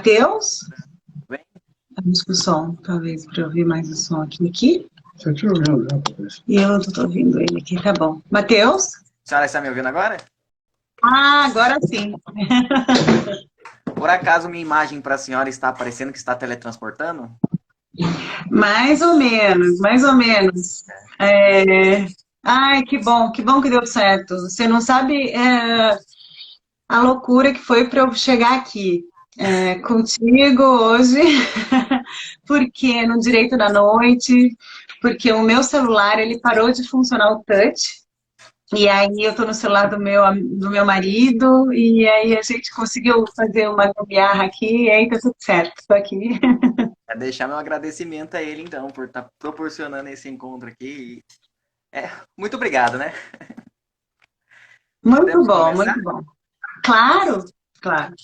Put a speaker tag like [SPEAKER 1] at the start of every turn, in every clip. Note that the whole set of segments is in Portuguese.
[SPEAKER 1] Matheus?
[SPEAKER 2] Bem,
[SPEAKER 1] Vamos com o som, talvez, para eu ouvir mais o som aqui.
[SPEAKER 3] Estou te ouvindo já, Patrícia.
[SPEAKER 1] E eu não estou ouvindo ele aqui, tá bom. Matheus?
[SPEAKER 2] a senhora está me ouvindo agora?
[SPEAKER 1] Ah, agora sim.
[SPEAKER 2] Por acaso minha imagem para a senhora está aparecendo que está teletransportando?
[SPEAKER 1] Mais ou menos, mais ou menos. Ai, que bom que deu certo. Você não sabe a loucura que foi para eu chegar aqui contigo hoje, porque no direito da noite, porque o meu celular ele parou de funcionar o touch. E aí eu tô no celular do meu marido, e aí a gente conseguiu fazer uma gambiarra aqui, e aí tá tudo certo, tô aqui.
[SPEAKER 2] É deixar meu agradecimento a ele, então, por estar proporcionando esse encontro aqui. Muito obrigado, né?
[SPEAKER 1] Muito
[SPEAKER 2] Podemos
[SPEAKER 1] bom,
[SPEAKER 2] começar?
[SPEAKER 1] muito bom. Claro, claro.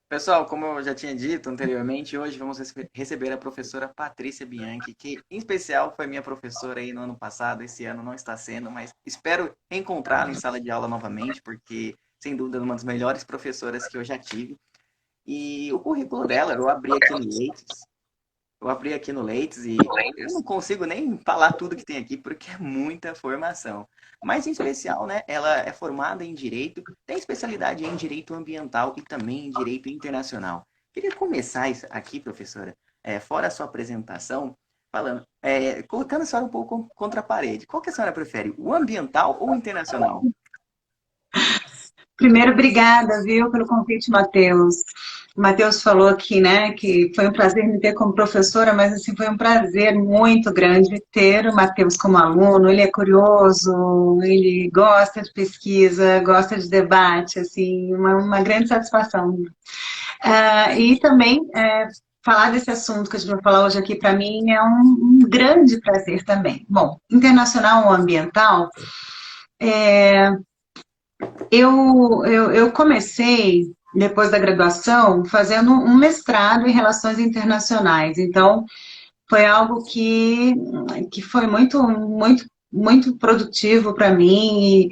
[SPEAKER 2] Pessoal, como eu já tinha dito anteriormente, hoje vamos receber a professora Patrícia Bianchi, que em especial foi minha professora aí no ano passado, esse ano não está sendo, mas espero encontrá-la em sala de aula novamente, porque sem dúvida é uma das melhores professoras que eu já tive. E o currículo dela, eu abri aqui no Leites e eu não consigo nem falar tudo que tem aqui porque é muita formação. Mas em especial, né, ela é formada em Direito, tem especialidade em Direito Ambiental e também em Direito Internacional. Queria começar isso aqui, professora, fora a sua apresentação, falando, colocando a senhora um pouco contra a parede. Qual que a senhora prefere, o ambiental ou o internacional?
[SPEAKER 1] Primeiro, obrigada, viu, pelo convite, Matheus. O Matheus falou aqui, né, que foi um prazer me ter como professora, mas assim, foi um prazer muito grande ter o Matheus como aluno. Ele é curioso, ele gosta de pesquisa, gosta de debate, assim, uma grande satisfação. E também falar desse assunto que a gente vai falar hoje aqui para mim é um grande prazer também. Bom, internacional ou ambiental, eu comecei, depois da graduação, fazendo um mestrado em relações internacionais. Então, foi algo que foi muito, muito, muito produtivo para mim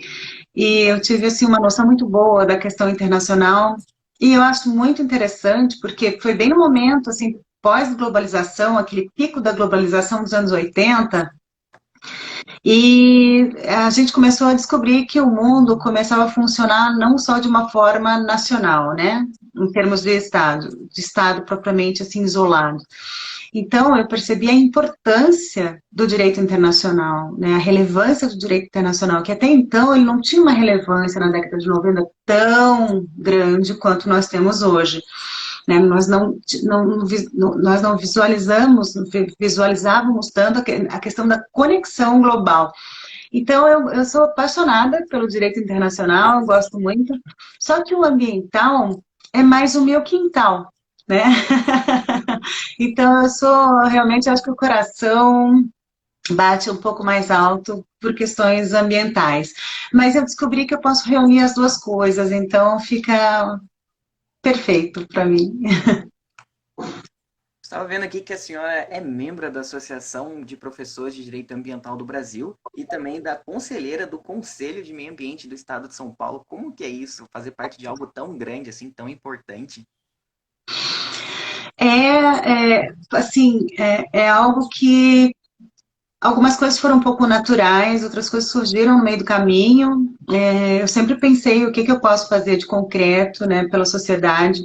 [SPEAKER 1] e eu tive assim, uma noção muito boa da questão internacional. E eu acho muito interessante, porque foi bem no momento, assim, pós-globalização, aquele pico da globalização dos anos 80. E a gente começou a descobrir que o mundo começava a funcionar não só de uma forma nacional, né? Em termos de Estado propriamente assim isolado. Então, eu percebi a importância do direito internacional, né? A relevância do direito internacional, que até então ele não tinha uma relevância na década de 90 tão grande quanto nós temos hoje. Né? Nós não visualizávamos tanto a questão da conexão global. Então, eu sou apaixonada pelo direito internacional, gosto muito, só que o ambiental é mais o meu quintal, né? Então, eu sou, realmente, acho que o coração bate um pouco mais alto por questões ambientais. Mas eu descobri que eu posso reunir as duas coisas, então fica perfeito para mim.
[SPEAKER 2] Estava vendo aqui que a senhora é membro da Associação de Professores de Direito Ambiental do Brasil e também da conselheira do Conselho de Meio Ambiente do Estado de São Paulo. Como que é isso, fazer parte de algo tão grande, assim, tão importante?
[SPEAKER 1] Assim, é algo que algumas coisas foram um pouco naturais, outras coisas surgiram no meio do caminho. Eu sempre pensei o que que eu posso fazer de concreto, né, pela sociedade.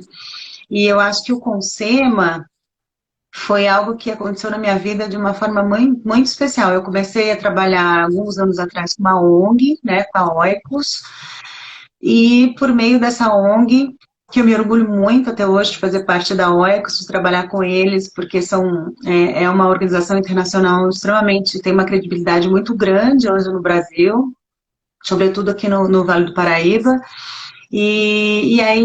[SPEAKER 1] E eu acho que o Consema foi algo que aconteceu na minha vida de uma forma muito, muito especial. Eu comecei a trabalhar alguns anos atrás com uma ONG, né, com a Oikos, e por meio dessa ONG, que eu me orgulho muito até hoje de fazer parte da Oikos, de trabalhar com eles, porque é uma organização internacional extremamente, tem uma credibilidade muito grande hoje no Brasil, sobretudo aqui no Vale do Paraíba. E aí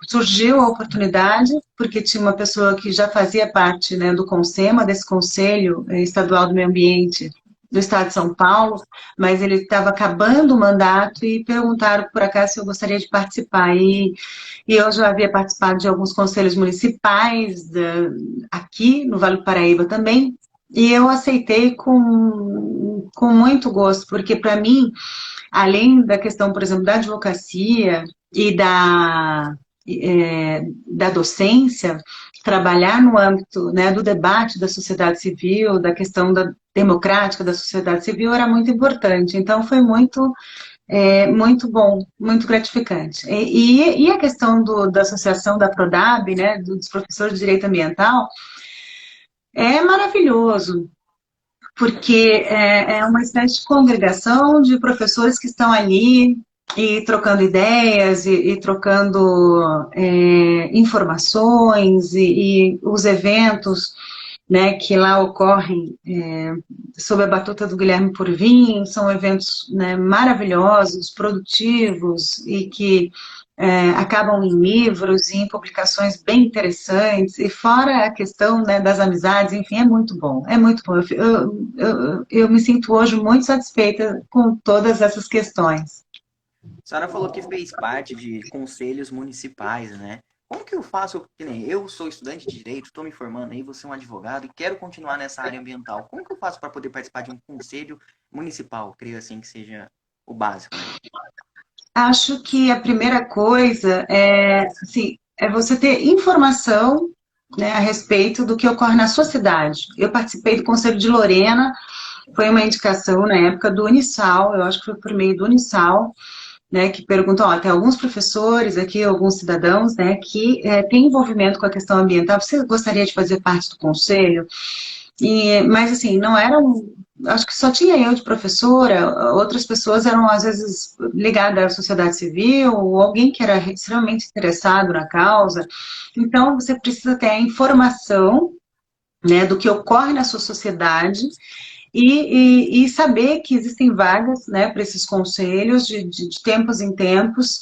[SPEAKER 1] surgiu a oportunidade, porque tinha uma pessoa que já fazia parte, né, do CONSEMA, desse Conselho Estadual do Meio Ambiente do Estado de São Paulo, mas ele estava acabando o mandato e perguntaram por acaso se eu gostaria de participar. E eu já havia participado de alguns conselhos municipais aqui no Vale do Paraíba também, e eu aceitei com muito gosto, porque para mim além da questão, por exemplo, da advocacia e da docência, trabalhar no âmbito, né, do debate da sociedade civil, da questão democrática da sociedade civil, era muito importante. Então, foi muito bom, muito gratificante. E a questão da associação da Prodab, né, dos professores de direito ambiental, é maravilhoso, porque é uma espécie de congregação de professores que estão ali e trocando ideias e trocando informações e os eventos, né, que lá ocorrem sob a batuta do Guilherme Purvin, são eventos, né, maravilhosos, produtivos e que acabam em livros e em publicações bem interessantes, e fora a questão, né, das amizades, enfim, é muito bom, é muito bom. Eu me sinto hoje muito satisfeita com todas essas questões.
[SPEAKER 2] A senhora falou que fez parte de conselhos municipais, né? Como que eu faço, que nem eu sou estudante de direito, estou me formando aí, você é um advogado e quero continuar nessa área ambiental. Como que eu faço para poder participar de um conselho municipal? Creio assim que seja o básico, né?
[SPEAKER 1] Acho que a primeira coisa assim, é você ter informação, né, a respeito do que ocorre na sua cidade. Eu participei do Conselho de Lorena, foi uma indicação na época do Unisal, eu acho que foi por meio do Unisal, né, que perguntam, ó, tem alguns professores aqui, alguns cidadãos, né, que têm envolvimento com a questão ambiental, você gostaria de fazer parte do conselho? Mas, assim, não eram, acho que só tinha eu de professora, outras pessoas eram, às vezes, ligadas à sociedade civil, ou alguém que era extremamente interessado na causa. Então, você precisa ter a informação, né, do que ocorre na sua sociedade, e saber que existem vagas, né, para esses conselhos de tempos em tempos,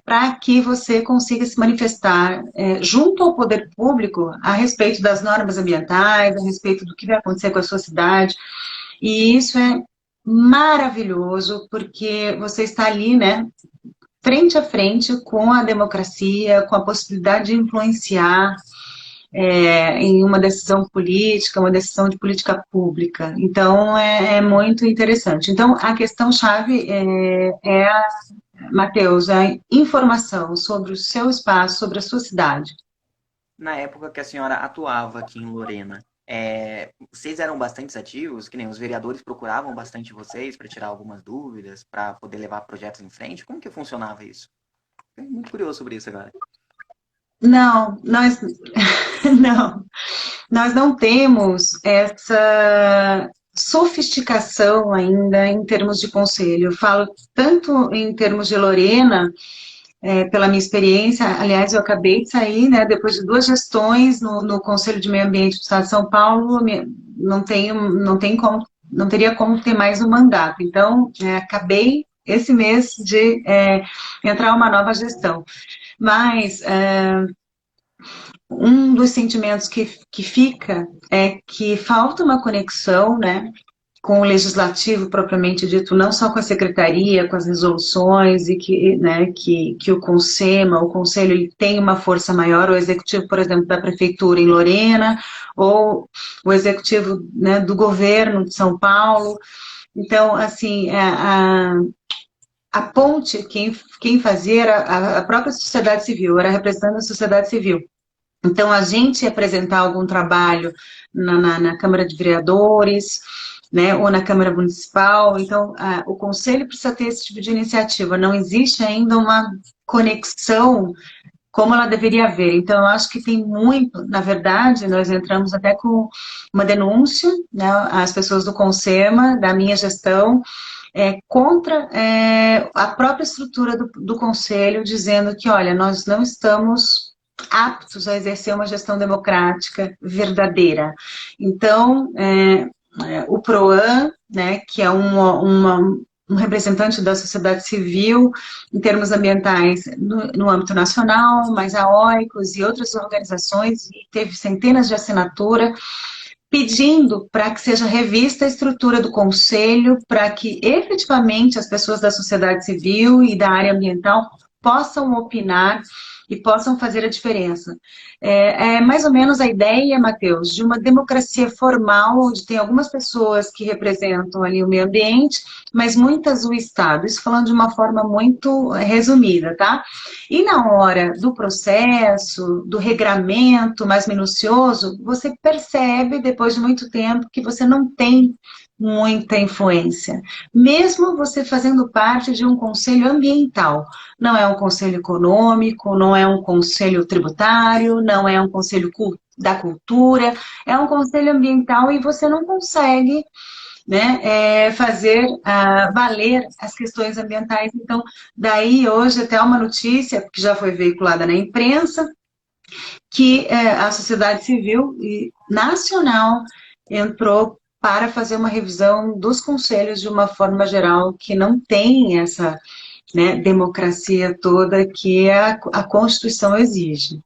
[SPEAKER 1] para que você consiga se manifestar junto ao poder público a respeito das normas ambientais, a respeito do que vai acontecer com a sua cidade. E isso é maravilhoso, porque você está ali, né, frente a frente com a democracia, com a possibilidade de influenciar em uma decisão política, uma decisão de política pública. Então, é muito interessante. Então, a questão-chave Matheus, a informação sobre o seu espaço, sobre a sua cidade.
[SPEAKER 2] Na época que a senhora atuava aqui em Lorena, vocês eram bastante ativos, que nem os vereadores procuravam bastante vocês para tirar algumas dúvidas, para poder levar projetos em frente? Como que funcionava isso? Fiquei muito curioso sobre isso agora.
[SPEAKER 1] Não, não, nós não temos essa sofisticação ainda em termos de conselho. Eu falo tanto em termos de Lorena, pela minha experiência, aliás, eu acabei de sair, né, depois de 2 gestões no Conselho de Meio Ambiente do Estado de São Paulo, não teria como ter mais um mandato. Então, acabei esse mês de entrar uma nova gestão. Mas um dos sentimentos que fica é que falta uma conexão, né, com o legislativo propriamente dito, não só com a secretaria, com as resoluções, e que o CONSEMA, o conselho, ele tem uma força maior, o executivo, por exemplo, da prefeitura em Lorena, ou o executivo, né, do governo de São Paulo. Então, assim, a ponte, quem fazia era a própria sociedade civil, era representando a sociedade civil. Então, a gente apresentar algum trabalho na Câmara de Vereadores, né, ou na Câmara Municipal, então o Conselho precisa ter esse tipo de iniciativa, não existe ainda uma conexão como ela deveria haver. Então, eu acho que tem muito, na verdade, nós entramos até com uma denúncia, né, às pessoas do CONSEMA, da minha gestão, contra a própria estrutura do Conselho, dizendo que, olha, nós não estamos aptos a exercer uma gestão democrática verdadeira. Então, o PROAN, né, que é um representante da sociedade civil em termos ambientais no âmbito nacional, mas a OICOS e outras organizações, e teve centenas de assinaturas, pedindo para que seja revista a estrutura do conselho, para que efetivamente as pessoas da sociedade civil e da área ambiental possam opinar e possam fazer a diferença. É mais ou menos a ideia, Matheus, de uma democracia formal, onde tem algumas pessoas que representam ali o meio ambiente, mas muitas o Estado. Isso falando de uma forma muito resumida, tá? E na hora do processo, do regramento mais minucioso, você percebe, depois de muito tempo, que você não tem muita influência. Mesmo você fazendo parte de um conselho ambiental. Não é um conselho econômico, não é um conselho tributário, não é um conselho da cultura, é um conselho ambiental e você não consegue, né, fazer valer as questões ambientais. Então, daí hoje até uma notícia que já foi veiculada na imprensa, que a sociedade civil e nacional entrou para fazer uma revisão dos conselhos de uma forma geral, que não tem essa, né, democracia toda que a Constituição exige.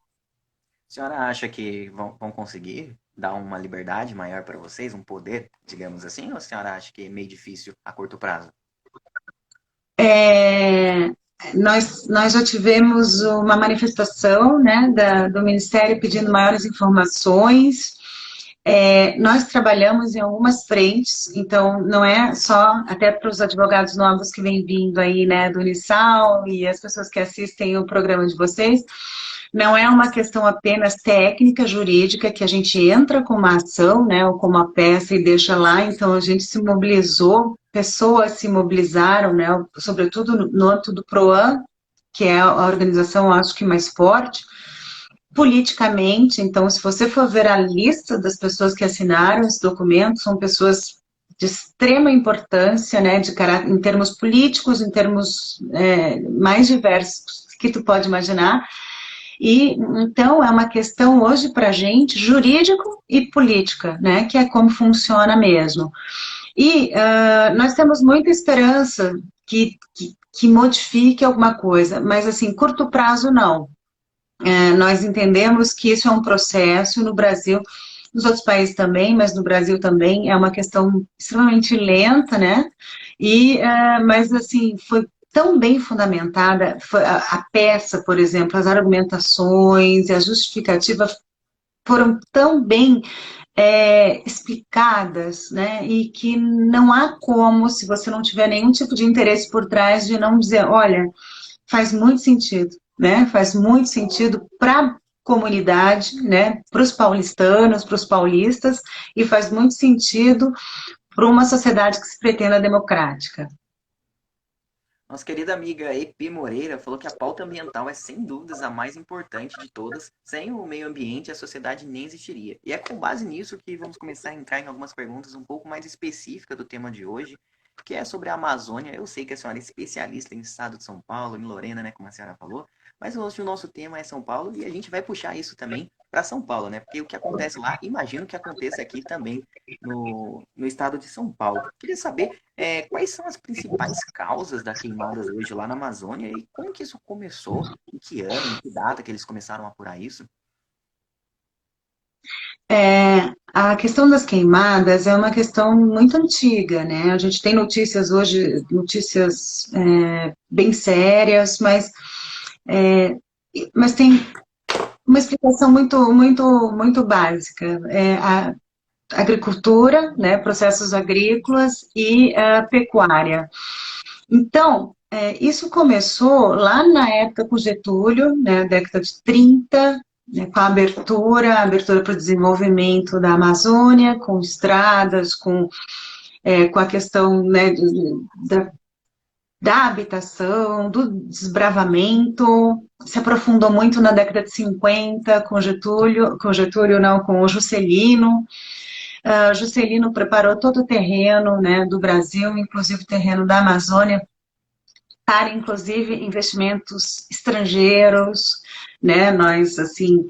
[SPEAKER 2] A senhora acha que vão conseguir dar uma liberdade maior para vocês, um poder, digamos assim, ou a senhora acha que é meio difícil a curto prazo?
[SPEAKER 1] Nós já tivemos uma manifestação, né, do Ministério pedindo maiores informações. Nós trabalhamos em algumas frentes, então não é só, até para os advogados novos que vêm vindo aí, né, do Unisal e as pessoas que assistem o programa de vocês, não é uma questão apenas técnica, jurídica, que a gente entra com uma ação, né, ou com uma peça e deixa lá, então a gente se mobilizou, pessoas se mobilizaram, né, sobretudo no âmbito do PROAN, que é a organização, acho que mais forte, politicamente. Então, se você for ver a lista das pessoas que assinaram esse documento, são pessoas de extrema importância, né, em termos políticos, em termos mais diversos que tu pode imaginar. E, então, é uma questão hoje para a gente, jurídico e política, né, que é como funciona mesmo. E nós temos muita esperança que modifique alguma coisa, mas, assim, curto prazo, não. Nós entendemos que isso é um processo no Brasil, nos outros países também, mas no Brasil também é uma questão extremamente lenta, né? Mas, assim, foi tão bem fundamentada, a peça, por exemplo, as argumentações e a justificativa foram tão bem explicadas, né? E que não há como, se você não tiver nenhum tipo de interesse por trás, de não dizer, olha, faz muito sentido, né? Faz muito sentido para a comunidade, né? Para os paulistanos, para os paulistas, e faz muito sentido para uma sociedade que se pretenda democrática.
[SPEAKER 2] Nossa querida amiga Epi Moreira falou que a pauta ambiental é sem dúvidas a mais importante de todas. Sem o meio ambiente, a sociedade nem existiria. E é com base nisso que vamos começar a entrar em algumas perguntas um pouco mais específicas do tema de hoje, que é sobre a Amazônia. Eu sei que a senhora é especialista em estado de São Paulo, em Lorena, né, como a senhora falou, mas hoje o nosso tema é São Paulo e a gente vai puxar isso também para São Paulo, né? Porque o que acontece lá, imagino que aconteça aqui também no estado de São Paulo. Queria saber quais são as principais causas das queimadas hoje lá na Amazônia e como que isso começou, em que ano, em que data que eles começaram a apurar isso?
[SPEAKER 1] A questão das queimadas é uma questão muito antiga, né? A gente tem notícias hoje, notícias bem sérias, mas tem uma explicação muito básica. A agricultura, né, processos agrícolas e pecuária. Então, isso começou lá na época com Getúlio, né, década de 30, né, com a abertura para o desenvolvimento da Amazônia, com estradas, com a questão, né, da habitação, do desbravamento, se aprofundou muito na década de 50, com o Juscelino. Juscelino preparou todo o terreno, né, do Brasil, inclusive o terreno da Amazônia, para, inclusive, investimentos estrangeiros, né, nós, assim,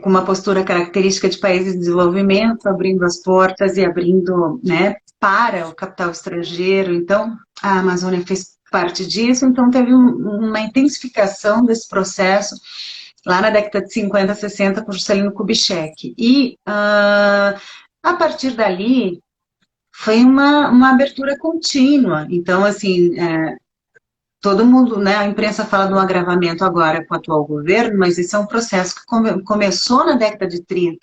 [SPEAKER 1] com uma postura característica de países em desenvolvimento, abrindo as portas e abrindo, né, para o capital estrangeiro. Então, a Amazônia fez parte disso, então teve uma intensificação desse processo lá na década de 50, 60, com Juscelino Kubitschek. E, a partir dali, foi uma abertura contínua. Então, assim, todo mundo, né, a imprensa fala do agravamento agora com o atual governo, mas esse é um processo que começou na década de 30.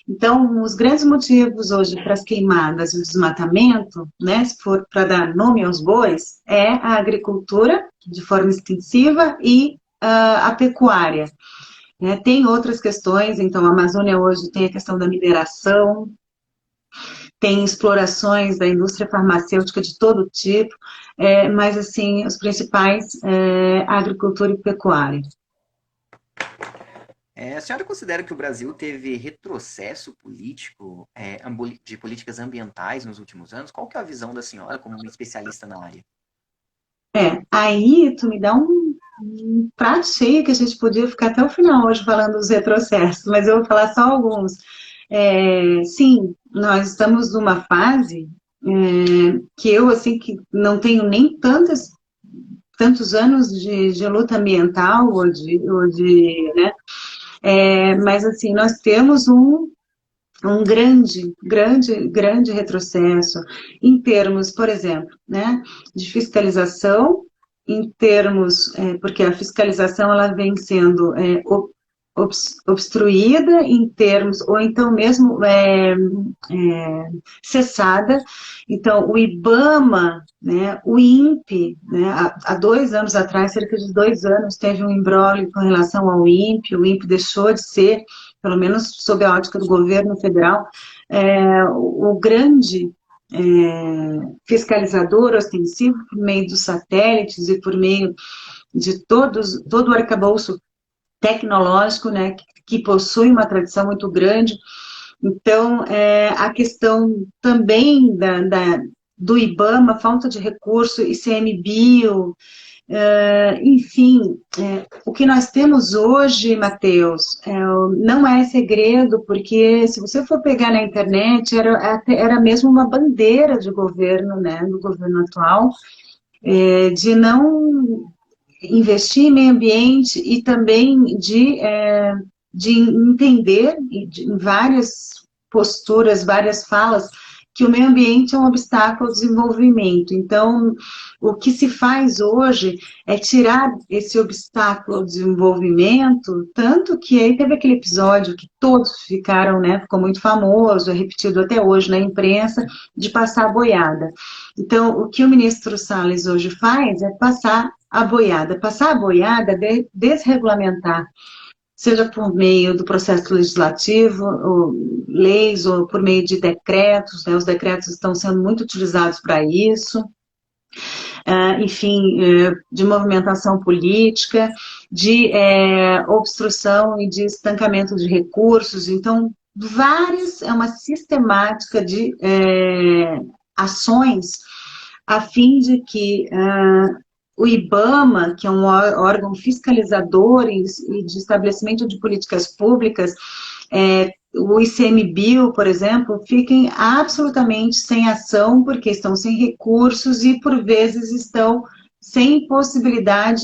[SPEAKER 1] Então, os grandes motivos hoje para as queimadas e o desmatamento, né, se for para dar nome aos bois, é a agricultura de forma extensiva e a pecuária. Né? Tem outras questões, então a Amazônia hoje tem a questão da mineração, tem explorações da indústria farmacêutica de todo tipo, mas assim, os principais agricultura e pecuária.
[SPEAKER 2] A senhora considera que o Brasil teve retrocesso político de políticas ambientais nos últimos anos? Qual que é a visão da senhora como uma especialista na área?
[SPEAKER 1] Aí tu me dá um prato cheio que a gente podia ficar até o final hoje falando dos retrocessos, mas eu vou falar só alguns. Sim, nós estamos numa fase que eu, assim, que não tenho nem tantos anos de luta ambiental, né? Mas, assim, nós temos um grande retrocesso em termos, por exemplo, né, de fiscalização, em termos, porque a fiscalização ela vem sendo obstruída em termos, ou então mesmo cessada. Então, o IBAMA, né, o INPE, né, há 2 anos atrás, cerca de 2 anos, teve um imbróglio com relação ao INPE, o INPE deixou de ser, pelo menos sob a ótica do governo federal, o grande fiscalizador ostensivo por meio dos satélites e por meio de todo o arcabouço tecnológico, né, que possui uma tradição muito grande. Então, a questão também do IBAMA, falta de recurso, ICMBio, enfim, o que nós temos hoje, Matheus, não é segredo, porque se você for pegar na internet, era mesmo uma bandeira de governo, né, do governo atual, de não investir em meio ambiente e também de entender em várias posturas, várias falas, que o meio ambiente é um obstáculo ao desenvolvimento. Então, o que se faz hoje é tirar esse obstáculo ao desenvolvimento, tanto que aí teve aquele episódio que todos ficaram, né, ficou muito famoso, é repetido até hoje na imprensa, de passar a boiada. Então, o que o ministro Salles hoje faz é passar a boiada. Passar a boiada é desregulamentar, seja por meio do processo legislativo, ou leis, ou por meio de decretos, né? Os decretos estão sendo muito utilizados para isso, enfim, de movimentação política, de obstrução e de estancamento de recursos. Então, é uma sistemática de ações a fim de que o IBAMA, que é um órgão fiscalizador e de estabelecimento de políticas públicas, o ICMBio, por exemplo, fiquem absolutamente sem ação, porque estão sem recursos e, por vezes, estão sem possibilidade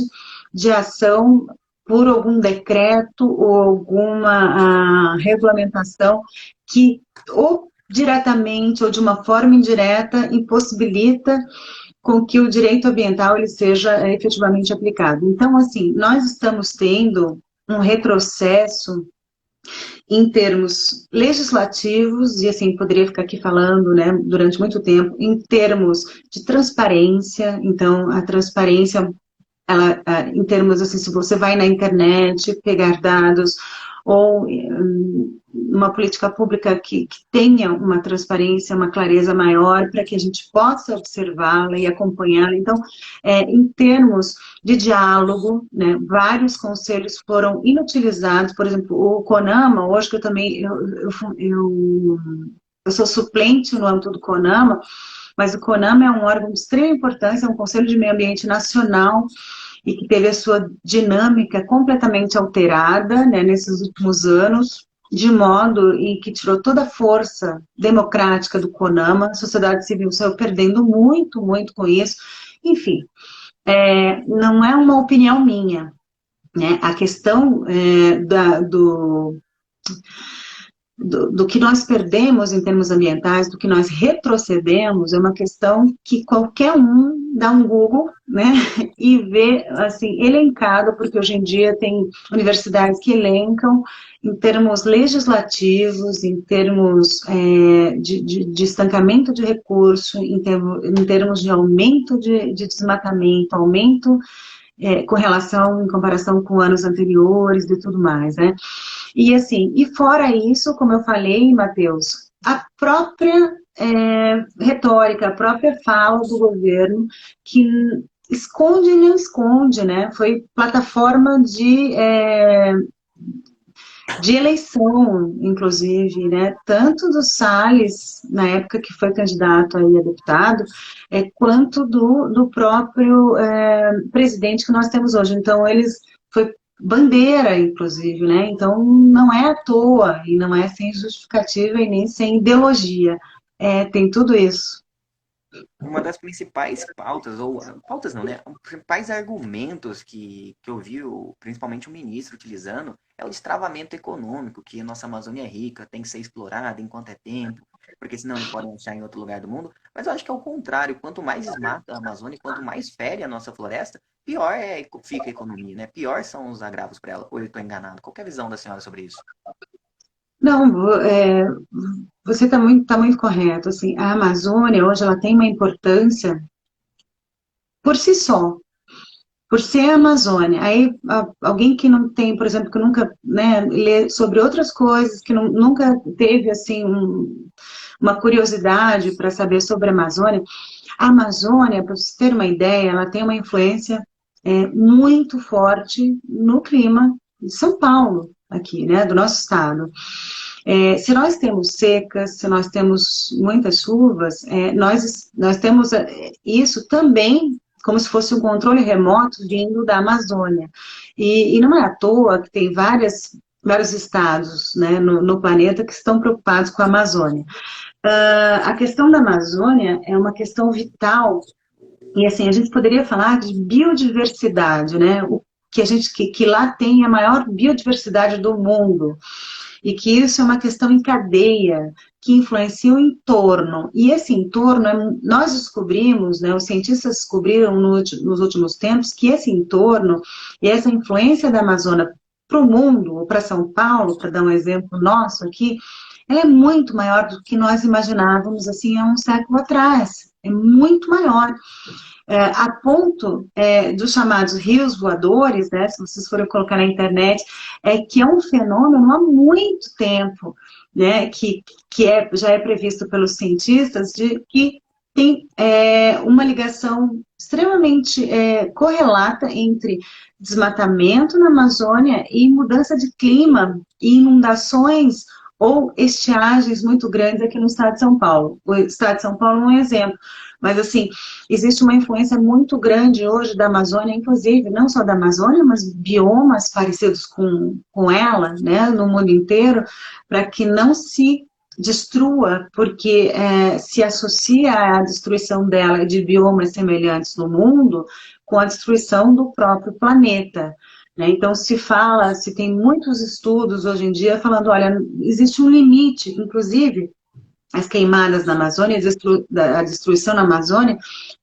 [SPEAKER 1] de ação por algum decreto ou alguma regulamentação que, ou diretamente ou de uma forma indireta, impossibilita com que o direito ambiental ele seja efetivamente aplicado. Então, assim, nós estamos tendo um retrocesso em termos legislativos, e assim, poderia ficar aqui falando, né, durante muito tempo, em termos de transparência. Então, a transparência, ela, em termos, assim, se você vai na internet pegar dados, ou uma política pública que tenha uma transparência, uma clareza maior, para que a gente possa observá-la e acompanhá-la. Então, em termos de diálogo, né, vários conselhos foram inutilizados. Por exemplo, o CONAMA, hoje que eu também, eu sou suplente no âmbito do CONAMA, mas o CONAMA é um órgão de extrema importância, é um Conselho de Meio Ambiente Nacional, e que teve a sua dinâmica completamente alterada, né, nesses últimos anos, de modo em que tirou toda a força democrática do CONAMA, a sociedade civil saiu perdendo muito, muito com isso. Enfim, não é uma opinião minha, né? A questão do que nós perdemos em termos ambientais, do que nós retrocedemos, é uma questão que qualquer um dá um Google, né, e vê, assim, elencado, porque hoje em dia tem universidades que elencam em termos legislativos, em termos de estancamento de recurso, em termos de aumento de desmatamento, aumento com relação, em comparação com anos anteriores e tudo mais, né? E assim, e fora isso, como eu falei, Matheus, a própria retórica, a própria fala do governo, que esconde e não esconde, né? Foi plataforma de eleição, inclusive, né? Tanto do Salles, na época que foi candidato aí a deputado, quanto do próprio presidente que nós temos hoje. Então, foi bandeira, inclusive, né? Então, não é à toa, e não é sem justificativa e nem sem ideologia. Tem tudo isso.
[SPEAKER 2] Uma das principais pautas, ou pautas não, né? Os principais argumentos que eu vi, principalmente o ministro utilizando, é o destravamento econômico, que a nossa Amazônia é rica, tem que ser explorada enquanto é tempo, porque senão eles podem achar em outro lugar do mundo. Mas eu acho que é o contrário, quanto mais desmata a Amazônia, quanto mais fere a nossa floresta, pior fica a economia, né? Pior são os agravos para ela. Ou eu estou enganado? Qual que é a visão da senhora sobre isso?
[SPEAKER 1] Não, você tá muito correto. Assim, a Amazônia hoje ela tem uma importância por si só, por ser a Amazônia. Aí alguém que não tem, por exemplo, que nunca, né, lê sobre outras coisas, que nunca teve assim uma curiosidade para saber sobre a Amazônia, para você ter uma ideia, ela tem uma influência muito forte no clima de São Paulo, aqui, né, do nosso estado. Se nós temos secas, se nós temos muitas chuvas, nós temos isso também como se fosse um controle remoto vindo da Amazônia. E não é à toa que tem vários estados, né, no planeta que estão preocupados com a Amazônia. A questão da Amazônia é uma questão vital, e assim, a gente poderia falar de biodiversidade, né, que lá tem a maior biodiversidade do mundo, e que isso é uma questão em cadeia, que influencia o entorno. E esse entorno, nós descobrimos, né, os cientistas descobriram nos últimos tempos, que esse entorno e essa influência da Amazônia para o mundo, ou para São Paulo, para dar um exemplo nosso aqui, ela é muito maior do que nós imaginávamos assim há um século atrás. É muito maior. A ponto dos chamados rios voadores, né, se vocês forem colocar na internet, que é um fenômeno há muito tempo, né, que já é previsto pelos cientistas, de que tem uma ligação extremamente correlata entre desmatamento na Amazônia e mudança de clima e inundações ou estiagens muito grandes aqui no estado de São Paulo. O estado de São Paulo é um exemplo. Mas, assim, existe uma influência muito grande hoje da Amazônia, inclusive, não só da Amazônia, mas biomas parecidos com ela, né, no mundo inteiro, para que não se destrua, porque se associa a destruição dela de biomas semelhantes no mundo com a destruição do próprio planeta. Né? Então, se tem muitos estudos hoje em dia falando, olha, existe um limite, inclusive, as queimadas na Amazônia, a destruição na Amazônia,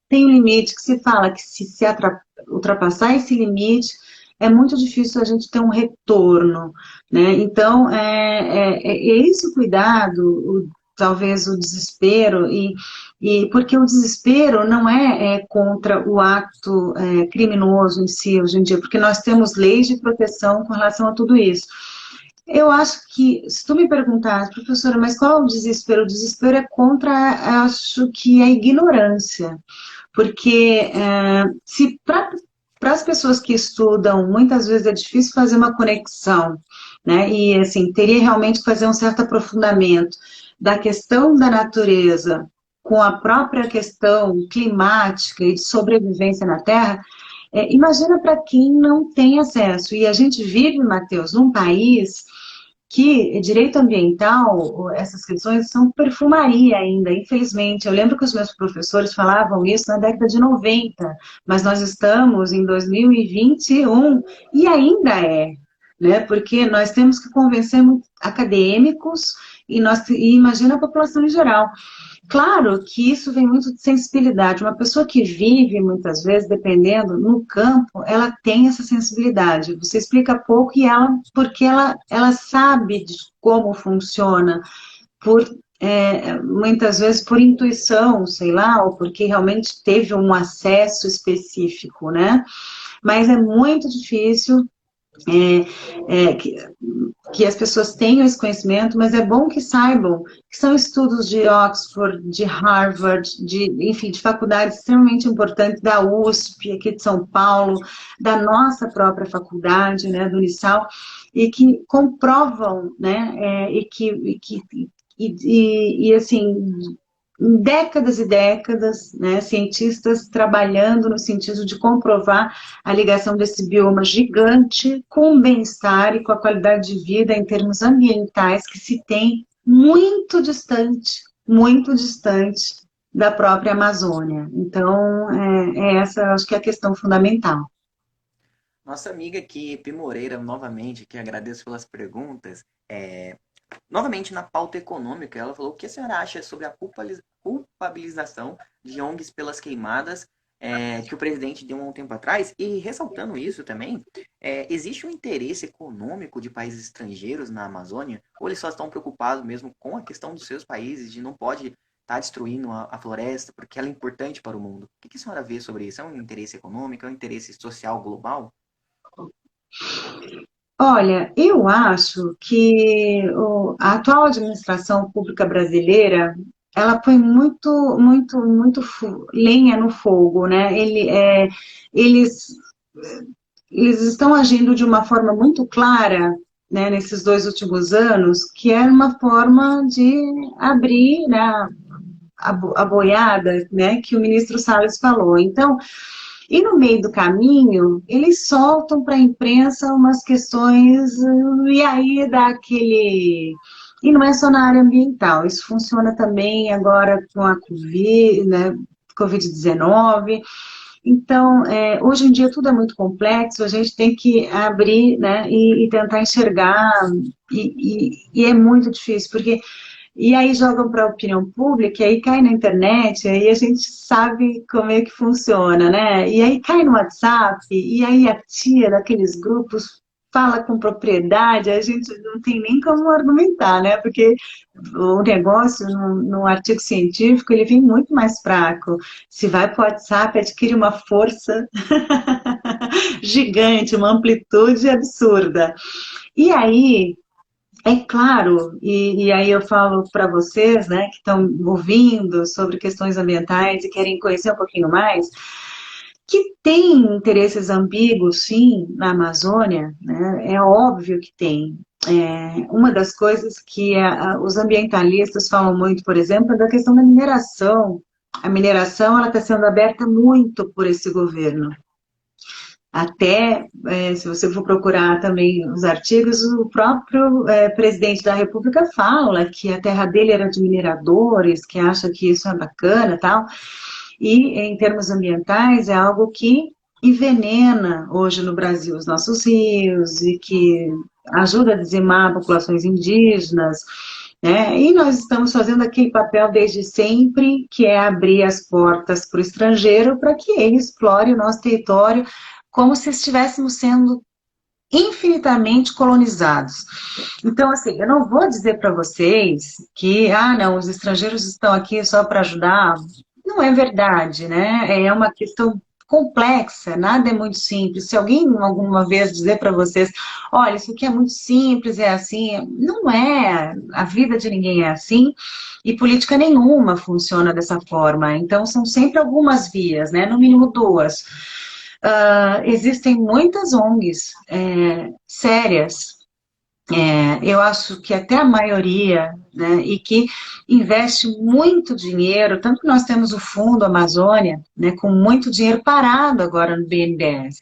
[SPEAKER 1] tem um limite que se fala que se ultrapassar esse limite, é muito difícil a gente ter um retorno, né? Então, é esse cuidado, talvez o desespero, porque o desespero não é contra o ato criminoso em si, hoje em dia, porque nós temos leis de proteção com relação a tudo isso. Eu acho que, se tu me perguntasse, professora, mas qual é o desespero? O desespero é contra, acho que a ignorância, porque se para as pessoas que estudam, muitas vezes é difícil fazer uma conexão, né? E assim, teria realmente que fazer um certo aprofundamento da questão da natureza com a própria questão climática e de sobrevivência na Terra. Imagina para quem não tem acesso. E a gente vive, Matheus, num país que direito ambiental, essas questões são perfumaria ainda, infelizmente. Eu lembro que os meus professores falavam isso na década de 90, mas nós estamos em 2021 e ainda é. né? Porque nós temos que convencer acadêmicos e imagina a população em geral. Claro que isso vem muito de sensibilidade. Uma pessoa que vive, muitas vezes, dependendo, no campo, ela tem essa sensibilidade. Você explica pouco e porque ela sabe de como funciona, por, muitas vezes por intuição, sei lá, ou porque realmente teve um acesso específico, né? Mas é muito difícil que as pessoas tenham esse conhecimento, mas é bom que saibam que são estudos de Oxford, de Harvard, enfim, de faculdades extremamente importantes, da USP, aqui de São Paulo, da nossa própria faculdade, né, do Unisal, e que comprovam, né, assim, décadas e décadas, né, cientistas trabalhando no sentido de comprovar a ligação desse bioma gigante com o bem-estar e com a qualidade de vida em termos ambientais que se tem muito distante da própria Amazônia. Então, essa, acho que é a questão fundamental.
[SPEAKER 2] Nossa amiga aqui, Pi Moreira, novamente, que agradeço pelas perguntas. Novamente na pauta econômica, ela falou o que a senhora acha sobre a culpabilização de ONGs pelas queimadas que o presidente deu há um tempo atrás, e ressaltando isso também, existe um interesse econômico de países estrangeiros na Amazônia, ou eles só estão preocupados mesmo com a questão dos seus países, de não pode estar destruindo a floresta, porque ela é importante para o mundo? O que a senhora vê sobre isso? É um interesse econômico, é um interesse social global?
[SPEAKER 1] Olha, eu acho que a atual administração pública brasileira, ela põe muito lenha no fogo, né? Eles, eles estão agindo de uma forma muito clara, né, nesses 2 últimos anos, que é uma forma de abrir, né, a boiada, né, que o ministro Salles falou. Então, e no meio do caminho, eles soltam para a imprensa umas questões, e aí dá aquele... E não é só na área ambiental, isso funciona também agora com a Covid, né, Covid-19. Então, hoje em dia tudo é muito complexo, a gente tem que abrir, né, e tentar enxergar, e é muito difícil, porque e aí jogam para a opinião pública, e aí cai na internet, aí a gente sabe como é que funciona, né? E aí cai no WhatsApp, e aí a tia daqueles grupos fala com propriedade, a gente não tem nem como argumentar, né? Porque o negócio, no artigo científico, ele vem muito mais fraco. Se vai para o WhatsApp, adquire uma força gigante, uma amplitude absurda. E aí, é claro, e aí eu falo para vocês, né, que estão ouvindo sobre questões ambientais e querem conhecer um pouquinho mais, que tem interesses ambíguos, sim, na Amazônia, né, é óbvio que tem. Uma das coisas que os ambientalistas falam muito, por exemplo, é da questão da mineração. A mineração ela está sendo aberta muito por esse governo. Até, se você for procurar também os artigos, o próprio presidente da República fala que a terra dele era de mineradores, que acha que isso é bacana e tal. E, em termos ambientais, é algo que envenena hoje no Brasil os nossos rios e que ajuda a dizimar populações indígenas, né? E nós estamos fazendo aquele papel desde sempre, que é abrir as portas para o estrangeiro para que ele explore o nosso território como se estivéssemos sendo infinitamente colonizados. Então, assim, eu não vou dizer para vocês que, não, os estrangeiros estão aqui só para ajudar. Não é verdade, né? É uma questão complexa, nada é muito simples. Se alguém alguma vez dizer para vocês, olha, isso aqui é muito simples, é assim, não é. A vida de ninguém é assim e política nenhuma funciona dessa forma. Então, são sempre algumas vias, né? No mínimo 2. Existem muitas ONGs sérias, eu acho que até a maioria, né, e que investe muito dinheiro, tanto que nós temos o Fundo Amazônia, né, com muito dinheiro parado agora no BNDES,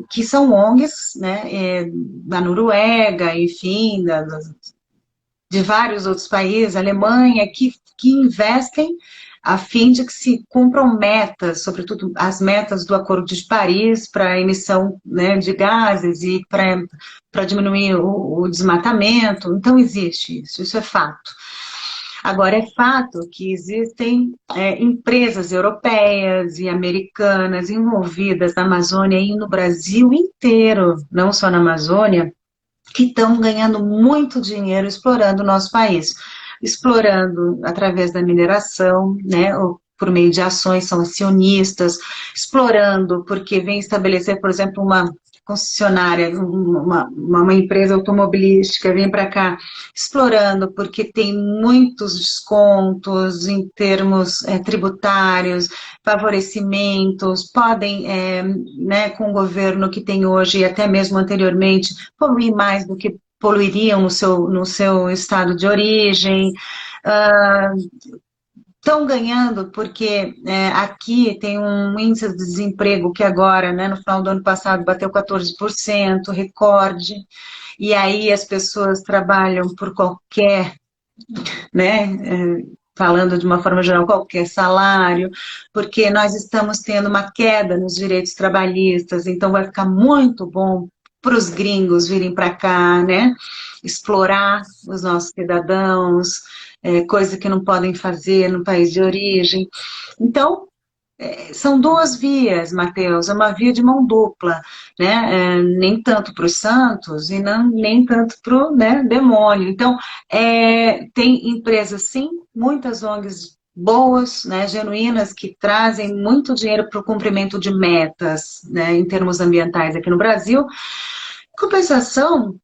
[SPEAKER 1] que são ONGs, né, da Noruega, enfim, de vários outros países, Alemanha, que investem a fim de que se cumpram metas, sobretudo as metas do Acordo de Paris para a emissão, né, de gases e para diminuir o desmatamento. Então, existe isso, isso é fato. Agora, é fato que existem empresas europeias e americanas envolvidas na Amazônia e no Brasil inteiro, não só na Amazônia, que estão ganhando muito dinheiro explorando o nosso país. Explorando através da mineração, né, ou por meio de ações, são acionistas, explorando porque vem estabelecer, por exemplo, uma concessionária, uma empresa automobilística, vem para cá explorando porque tem muitos descontos em termos tributários, favorecimentos, podem, né, com o governo que tem hoje e até mesmo anteriormente, poluir mais do que poluiriam no seu estado de origem. Estão ganhando porque aqui tem um índice de desemprego que agora, né, no final do ano passado, bateu 14%, recorde, e aí as pessoas trabalham por qualquer, né, falando de uma forma geral, qualquer salário, porque nós estamos tendo uma queda nos direitos trabalhistas, então vai ficar muito bom para os gringos virem para cá, né, explorar os nossos cidadãos, coisa que não podem fazer no país de origem. Então, são duas vias, Matheus, é uma via de mão dupla, né? Nem tanto para os santos e nem tanto para o, né, demônio. Então, tem empresas, sim, muitas ONGs boas, né, genuínas, que trazem muito dinheiro para o cumprimento de metas, né, em termos ambientais aqui no Brasil. Em compensação,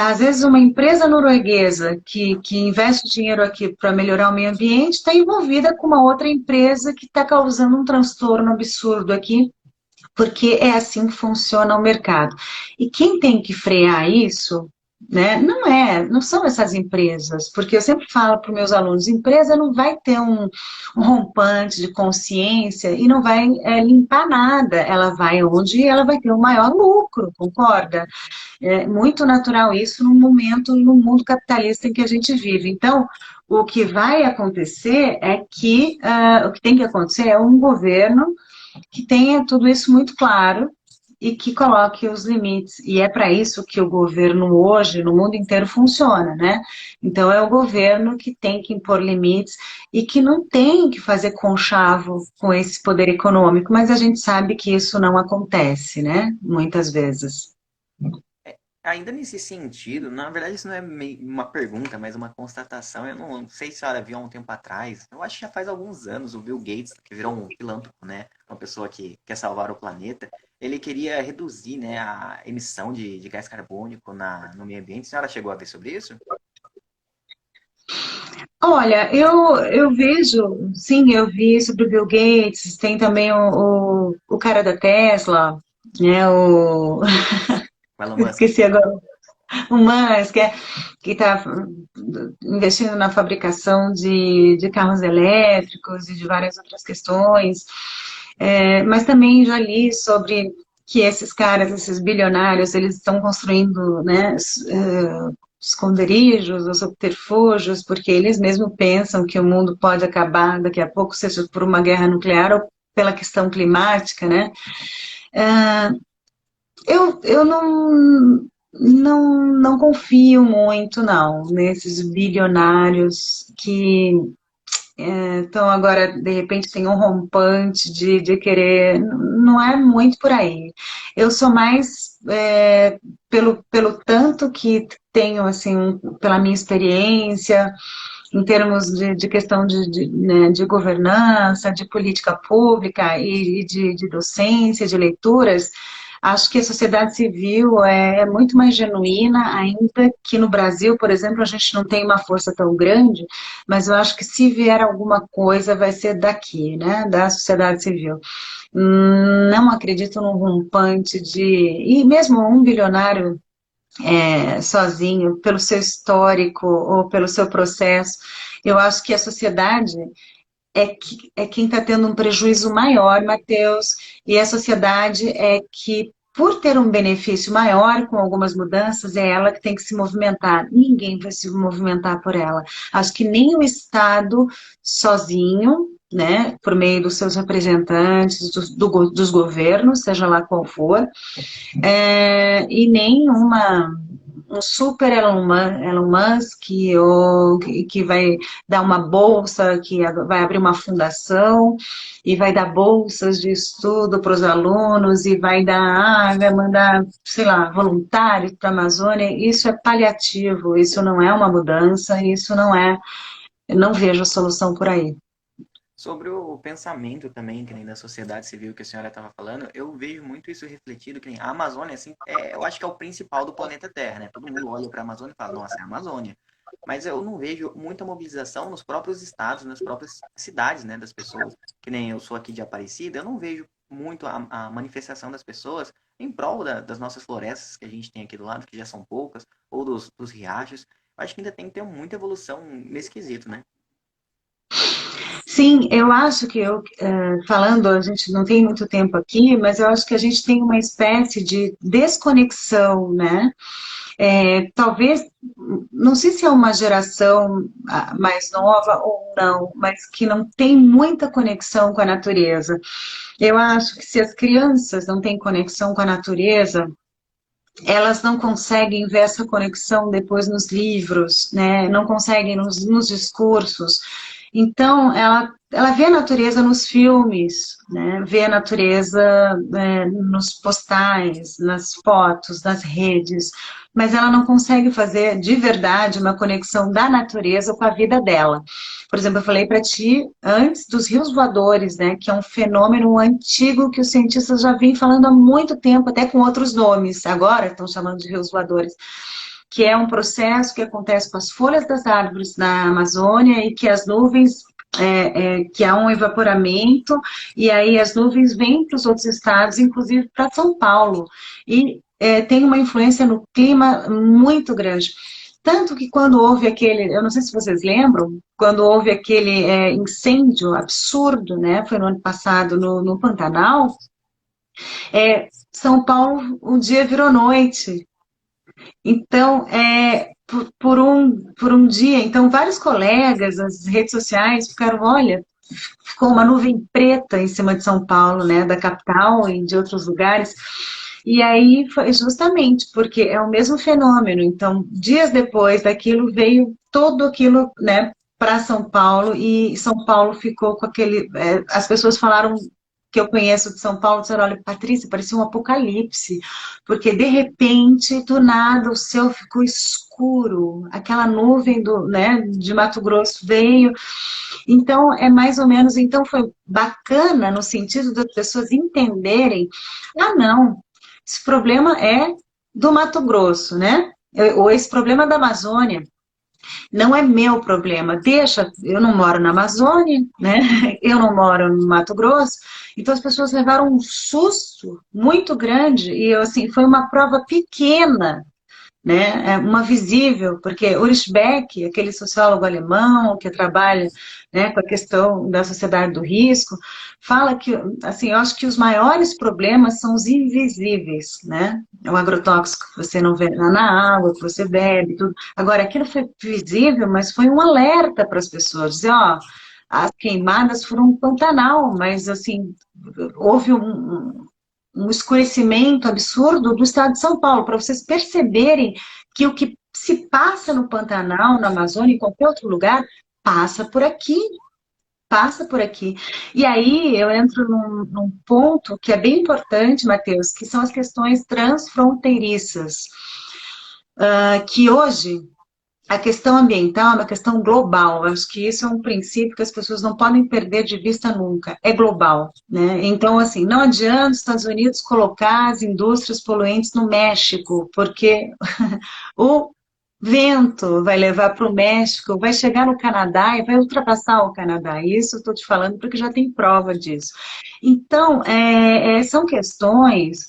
[SPEAKER 1] às vezes uma empresa norueguesa que investe dinheiro aqui para melhorar o meio ambiente está envolvida com uma outra empresa que está causando um transtorno absurdo aqui, porque é assim que funciona o mercado. E quem tem que frear isso, né, não são essas empresas, porque eu sempre falo para os meus alunos, empresa não vai ter um rompante de consciência e não vai limpar nada, ela vai onde ela vai ter o maior lucro, concorda? É muito natural isso no mundo capitalista em que a gente vive. Então, o que vai acontecer é que, o que tem que acontecer é um governo que tenha tudo isso muito claro e que coloque os limites. E é para isso que o governo hoje, no mundo inteiro, funciona, né? Então, é o governo que tem que impor limites e que não tem que fazer conchavo com esse poder econômico, mas a gente sabe que isso não acontece, né? Muitas vezes.
[SPEAKER 2] Ainda nesse sentido, na verdade isso não é uma pergunta, mas uma constatação. Eu não sei se a senhora viu há um tempo atrás, eu acho que já faz alguns anos, o Bill Gates, que virou um filântropo, né, uma pessoa que quer salvar o planeta, ele queria reduzir, né, a emissão de gás carbônico no meio ambiente. A senhora chegou a ver sobre isso?
[SPEAKER 1] Olha, eu vejo, sim, eu vi sobre o Bill Gates, tem também o cara da Tesla, né,
[SPEAKER 2] O Elon
[SPEAKER 1] eu
[SPEAKER 2] Musk.
[SPEAKER 1] esqueci agora, o Musk, que está investindo na fabricação de carros elétricos e de várias outras questões. Mas também já li sobre que esses caras, esses bilionários, eles estão construindo, né, esconderijos ou subterfúgios, porque eles mesmos pensam que o mundo pode acabar daqui a pouco, seja por uma guerra nuclear ou pela questão climática, né? Eu não confio muito, não, nesses bilionários que estão agora, de repente, tem um rompante de querer. Não é muito por aí. Eu sou mais pelo tanto que tenho, assim, pela minha experiência, em termos de questão né, de governança, de política pública e de docência, de leituras. Acho que a sociedade civil é muito mais genuína, ainda que no Brasil, por exemplo, a gente não tem uma força tão grande, mas eu acho que se vier alguma coisa vai ser daqui, né, da sociedade civil. Não acredito num rompante e mesmo um bilionário sozinho, pelo seu histórico ou pelo seu processo, eu acho que a sociedade é quem está tendo um prejuízo maior, Matheus, e a sociedade é que por ter um benefício maior com algumas mudanças, é ela que tem que se movimentar. Ninguém vai se movimentar por ela. Acho que nem o Estado sozinho, né, por meio dos seus representantes, dos governos, seja lá qual for, e nem um super Elon Musk que vai dar uma bolsa, que vai abrir uma fundação e vai dar bolsas de estudo para os alunos e vai vai mandar, sei lá, voluntários para a Amazônia. Isso é paliativo, isso não é uma mudança, isso não vejo a solução por aí.
[SPEAKER 2] Sobre o pensamento também, que nem da sociedade civil que a senhora estava falando, eu vejo muito isso refletido, que nem a Amazônia, assim, eu acho que é o principal do planeta Terra, né? Todo mundo olha para a Amazônia e fala, nossa, é a Amazônia. Mas eu não vejo muita mobilização nos próprios estados, nas próprias cidades, né, das pessoas. Que nem eu sou aqui de Aparecida, eu não vejo muito a manifestação das pessoas em prol das nossas florestas que a gente tem aqui do lado, que já são poucas, ou dos riachos. Eu acho que ainda tem que ter muita evolução nesse quesito, né?
[SPEAKER 1] Sim, eu acho que falando, a gente não tem muito tempo aqui, mas eu acho que a gente tem uma espécie de desconexão, né? Talvez, não sei se é uma geração mais nova ou não, mas que não tem muita conexão com a natureza. Eu acho que se as crianças não têm conexão com a natureza, elas não conseguem ver essa conexão depois nos livros, né? Não conseguem nos discursos. Então, ela vê a natureza nos filmes, né? Vê a natureza nos postais, nas fotos, nas redes, mas ela não consegue fazer de verdade uma conexão da natureza com a vida dela. Por exemplo, eu falei para ti antes dos rios voadores, né? Que é um fenômeno antigo que os cientistas já vêm falando há muito tempo, até com outros nomes. Agora estão chamando de rios voadores, que é um processo que acontece com as folhas das árvores na Amazônia e que as nuvens, que há um evaporamento, e aí as nuvens vêm para os outros estados, inclusive para São Paulo, e tem uma influência no clima muito grande. Tanto que quando houve aquele, eu não sei se vocês lembram, quando houve aquele incêndio absurdo, né, foi no ano passado no Pantanal, São Paulo, um dia virou noite. Então, por um dia, então vários colegas, as redes sociais ficaram, olha, ficou uma nuvem preta em cima de São Paulo, né, da capital e de outros lugares. E aí foi justamente porque é o mesmo fenômeno. Então, dias depois daquilo veio tudo aquilo, né, para São Paulo e São Paulo ficou com aquele. As pessoas falaram que eu conheço de São Paulo, disseram, olha, Patrícia, parecia um apocalipse, porque de repente, do nada, o céu ficou escuro, aquela nuvem né, de Mato Grosso veio. Então, é mais ou menos, então foi bacana no sentido das pessoas entenderem, não, esse problema é do Mato Grosso, né? Ou esse problema da Amazônia. Não é meu problema. Deixa, eu não moro na Amazônia, né? Eu não moro no Mato Grosso. Então as pessoas levaram um susto muito grande e assim foi uma prova pequena, né? Uma visível, porque Ulrich Beck, aquele sociólogo alemão que trabalha, né, com a questão da sociedade do risco, fala que, assim, eu acho que os maiores problemas são os invisíveis, né? É um agrotóxico que você não vê na água, que você bebe, tudo. Agora, aquilo foi visível, mas foi um alerta para as pessoas, dizer, ó, as queimadas foram um Pantanal, mas, assim, houve um escurecimento absurdo do estado de São Paulo, para vocês perceberem que o que se passa no Pantanal, na Amazônia, em qualquer outro lugar, passa por aqui. Passa por aqui. E aí eu entro num ponto que é bem importante, Matheus, que são as questões transfronteiriças. Que hoje a questão ambiental é uma questão global. Eu acho que isso é um princípio que as pessoas não podem perder de vista nunca. É global, né? Então, assim, não adianta os Estados Unidos colocar as indústrias poluentes no México, porque o vento vai levar para o México, vai chegar no Canadá e vai ultrapassar o Canadá. Isso eu estou te falando porque já tem prova disso. Então, são questões.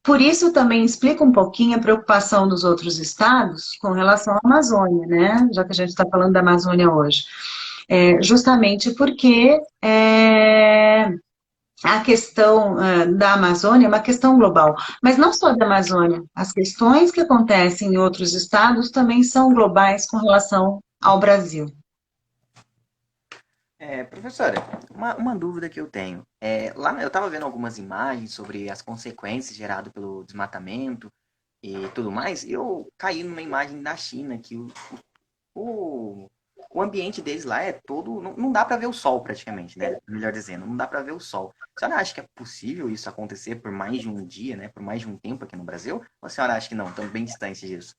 [SPEAKER 1] Por isso também explica um pouquinho a preocupação dos outros estados com relação à Amazônia, né? Já que a gente está falando da Amazônia hoje. Justamente porque a questão da Amazônia é uma questão global, mas não só da Amazônia. As questões que acontecem em outros estados também são globais com relação ao Brasil.
[SPEAKER 2] Professora, uma dúvida que eu tenho. Lá eu estava vendo algumas imagens sobre as consequências geradas pelo desmatamento e tudo mais, e eu caí numa imagem da China, que o, o ambiente deles lá é todo. Não dá para ver o sol praticamente, né? Melhor dizendo, não dá para ver o sol. A senhora acha que é possível isso acontecer por mais de um dia, né? Por mais de um tempo aqui no Brasil? Ou a senhora acha que não? Estamos bem distantes disso?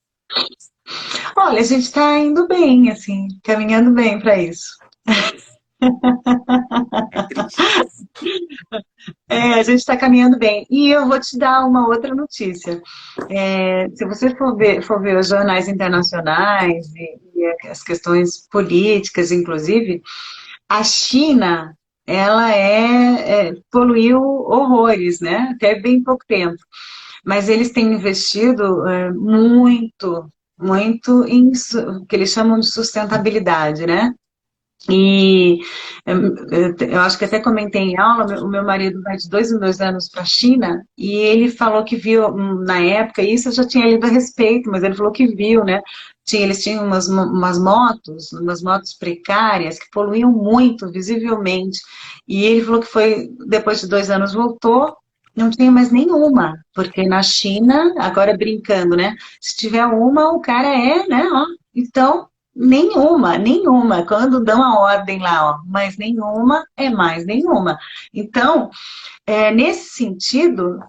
[SPEAKER 1] Olha, a gente está indo bem, assim, caminhando bem para isso.
[SPEAKER 2] É triste.
[SPEAKER 1] A gente está caminhando bem. E eu vou te dar uma outra notícia. Se você for ver os jornais internacionais e as questões políticas, inclusive, a China, ela poluiu horrores, né? Até bem pouco tempo. Mas eles têm investido muito em o que eles chamam de sustentabilidade, né? E eu acho que até comentei em aula, o meu marido vai de 2 em 2 anos para a China e ele falou que viu na época, e isso eu já tinha lido a respeito, mas ele falou que viu, né? Eles tinham umas motos precárias que poluíam muito, visivelmente. E ele falou que foi, depois de 2 anos, voltou, não tinha mais nenhuma, porque na China, agora brincando, né? Se tiver uma, o cara né? Ó, então, nenhuma. Quando dão a ordem lá, ó, mais nenhuma é mais nenhuma. Então, nesse sentido,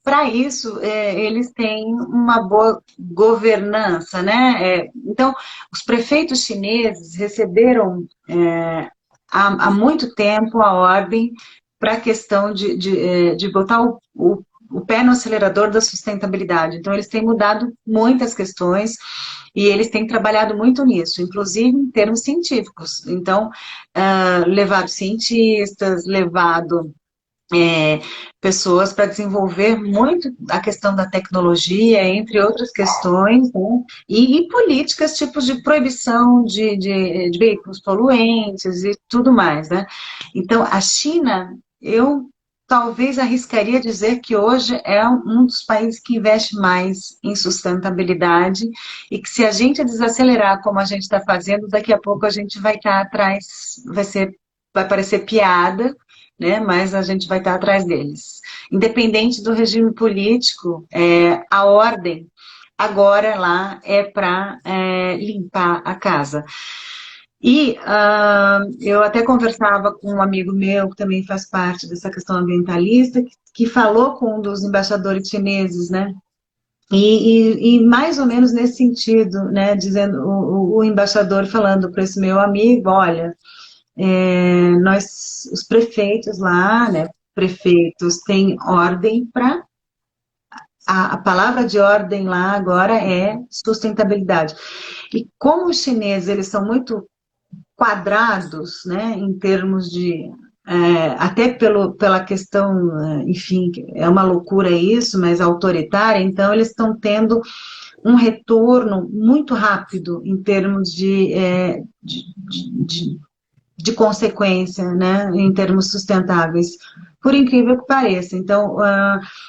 [SPEAKER 1] para isso, eles têm uma boa governança, né? Então, os prefeitos chineses receberam há muito tempo a ordem para a questão de botar o pé no acelerador da sustentabilidade. Então, eles têm mudado muitas questões e eles têm trabalhado muito nisso, inclusive em termos científicos. Então, levado cientistas, levado é, pessoas para desenvolver muito a questão da tecnologia, entre outras questões, né? E políticas, tipos de proibição de veículos poluentes e tudo mais, né? Então, a China, eu talvez arriscaria dizer que hoje é um dos países que investe mais em sustentabilidade e que se a gente desacelerar como a gente está fazendo, daqui a pouco a gente vai estar atrás, vai parecer piada, né? Mas a gente vai estar atrás deles. Independente do regime político, a ordem agora lá é para limpar a casa. E eu até conversava com um amigo meu que também faz parte dessa questão ambientalista, que falou com um dos embaixadores chineses, né? E mais ou menos nesse sentido, né? Dizendo o embaixador falando para esse meu amigo, olha, os prefeitos lá, né, prefeitos têm ordem para. A palavra de ordem lá agora é sustentabilidade. E como os chineses, eles são muito quadrados, né, em termos de. Até pela questão, enfim, é uma loucura isso, mas autoritária, então eles estão tendo um retorno muito rápido em termos de consequência, né, em termos sustentáveis, por incrível que pareça. Então,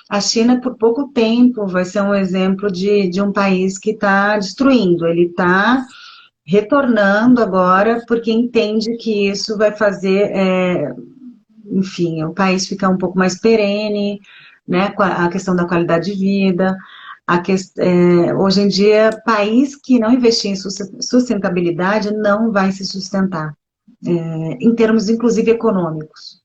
[SPEAKER 1] a China, por pouco tempo, vai ser um exemplo de um país que está destruindo, ele está retornando agora, porque entende que isso vai fazer, enfim, o país ficar um pouco mais perene, né, com a questão da qualidade de vida. Hoje em dia, país que não investir em sustentabilidade não vai se sustentar em termos, inclusive, econômicos.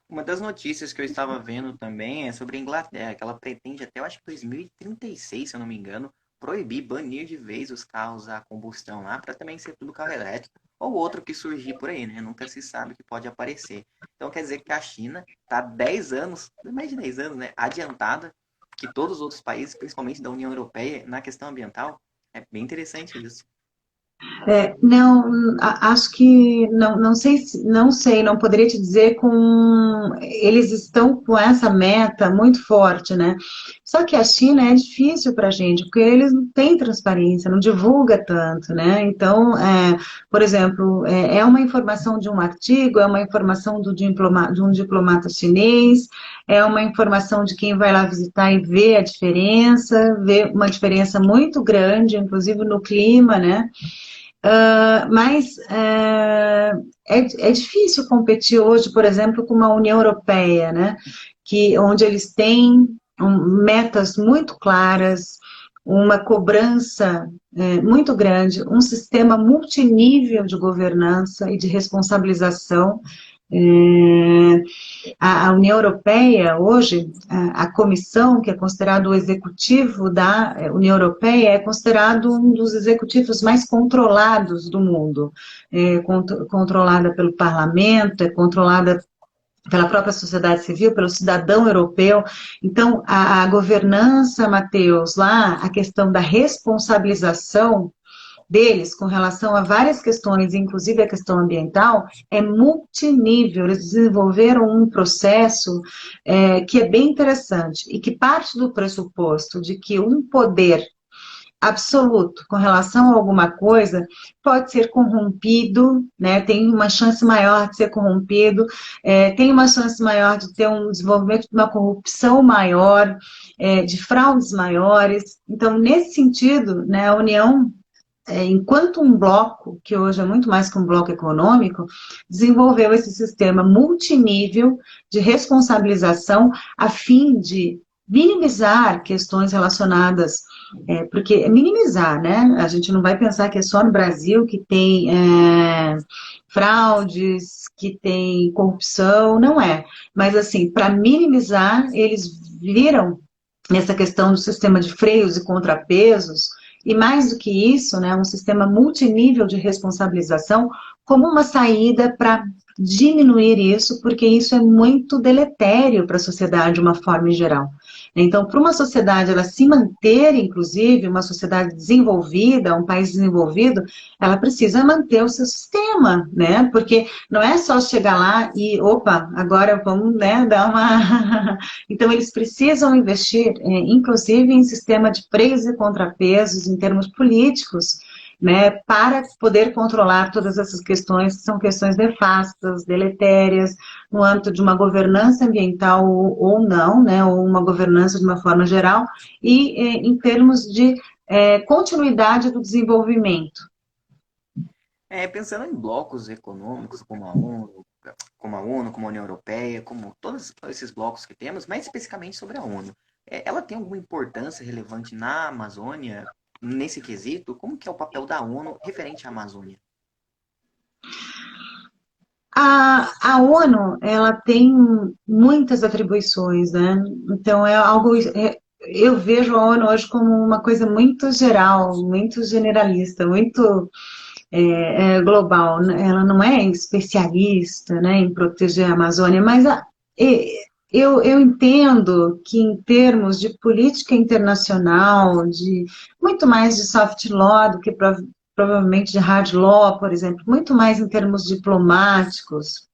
[SPEAKER 2] Uma das notícias que eu estava vendo também é sobre a Inglaterra, que ela pretende até, eu acho que 2036, se eu não me engano, proibir, banir de vez os carros a combustão lá, para também ser tudo carro elétrico, ou outro que surgir por aí, né? Nunca se sabe o que pode aparecer. Então quer dizer que a China está 10 anos, mais de 10 anos, né? Adiantada que todos os outros países, principalmente da União Europeia, na questão ambiental. É bem interessante isso.
[SPEAKER 1] Não, acho que não sei, não poderia te dizer com eles estão com essa meta muito forte, né? Só que a China é difícil para a gente, porque eles não têm transparência, não divulga tanto, né? Então, por exemplo, é uma informação de um artigo, é uma informação de um diplomata chinês, é uma informação de quem vai lá visitar e vê a diferença, vê uma diferença muito grande, inclusive no clima, né? Mas é difícil competir hoje, por exemplo, com uma União Europeia, né? Onde eles têm metas muito claras, uma cobrança muito grande, um sistema multinível de governança e de responsabilização. É, a União Europeia, hoje, a Comissão, que é considerado o executivo da União Europeia, é considerado um dos executivos mais controlados do mundo. É controlada pelo parlamento, é controlada pela própria sociedade civil, pelo cidadão europeu. Então, a governança, Matheus, lá, a questão da responsabilização deles com relação a várias questões, inclusive a questão ambiental, é multinível. Eles desenvolveram um processo que é bem interessante e que parte do pressuposto de que um poder absoluto com relação a alguma coisa pode ser corrompido, né? Tem uma chance maior de ser corrompido, tem uma chance maior de ter um desenvolvimento de uma corrupção maior, de fraudes maiores. Então, nesse sentido, né, a União enquanto um bloco, que hoje é muito mais que um bloco econômico, desenvolveu esse sistema multinível de responsabilização a fim de minimizar questões relacionadas, porque é minimizar, né? A gente não vai pensar que é só no Brasil que tem fraudes, que tem corrupção, não é. Mas, assim, para minimizar, eles viram essa questão do sistema de freios e contrapesos, e mais do que isso, né, um sistema multinível de responsabilização como uma saída para diminuir isso, porque isso é muito deletério para a sociedade de uma forma em geral. Então, para uma sociedade ela se manter, inclusive, uma sociedade desenvolvida, um país desenvolvido, ela precisa manter o seu sistema, né? Porque não é só chegar lá e, opa, agora vamos, né, dar uma... Então, eles precisam investir, inclusive, em sistema de freios e contrapesos, em termos políticos, né, para poder controlar todas essas questões, que são questões nefastas, deletérias, no âmbito de uma governança ambiental ou não, né, ou uma governança de uma forma geral, e em termos de continuidade do desenvolvimento.
[SPEAKER 2] Pensando em blocos econômicos como a ONU, como a União Europeia, como todos esses blocos que temos, mais especificamente sobre a ONU, ela tem alguma importância relevante na Amazônia, nesse quesito? Como que é o papel da ONU referente à Amazônia?
[SPEAKER 1] A ONU, ela tem muitas atribuições, né? Então, eu vejo a ONU hoje como uma coisa muito geral, muito generalista, muito global. Ela não é especialista, né, em proteger a Amazônia, mas eu entendo que em termos de política internacional, de muito mais de soft law do que provavelmente de hard law, por exemplo, muito mais em termos diplomáticos,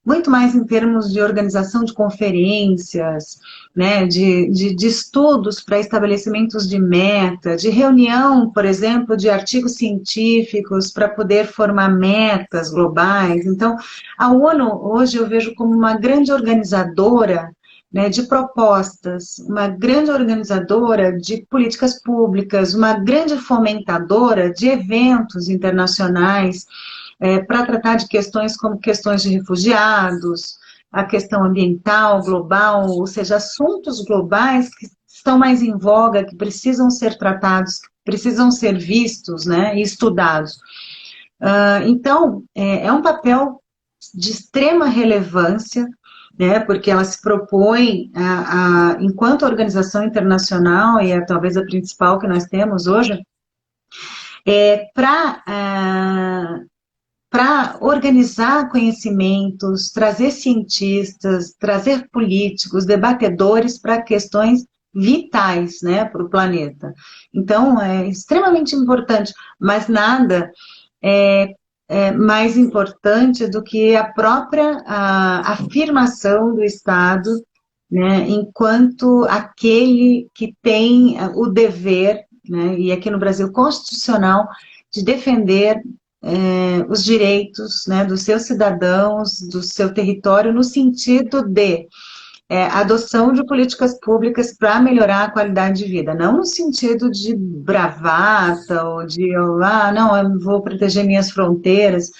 [SPEAKER 1] muito mais em termos de organização de conferências, né, de estudos para estabelecimentos de meta, de reunião, por exemplo, de artigos científicos para poder formar metas globais. Então, a ONU, hoje, eu vejo como uma grande organizadora, né, de propostas, uma grande organizadora de políticas públicas, uma grande fomentadora de eventos internacionais, para tratar de questões como questões de refugiados, a questão ambiental, global, ou seja, assuntos globais que estão mais em voga, que precisam ser tratados, que precisam ser vistos, né, e estudados. Então, é um papel de extrema relevância, né, porque ela se propõe, enquanto organização internacional, e é talvez a principal que nós temos hoje, para organizar conhecimentos, trazer cientistas, trazer políticos, debatedores para questões vitais, né, para o planeta. Então, é extremamente importante, mas nada é mais importante do que a própria afirmação do Estado, né, enquanto aquele que tem o dever, né, e aqui no Brasil constitucional, de defender os direitos, né, dos seus cidadãos, do seu território, no sentido de adoção de políticas públicas para melhorar a qualidade de vida, não no sentido de bravata ou de, não, eu vou proteger minhas fronteiras,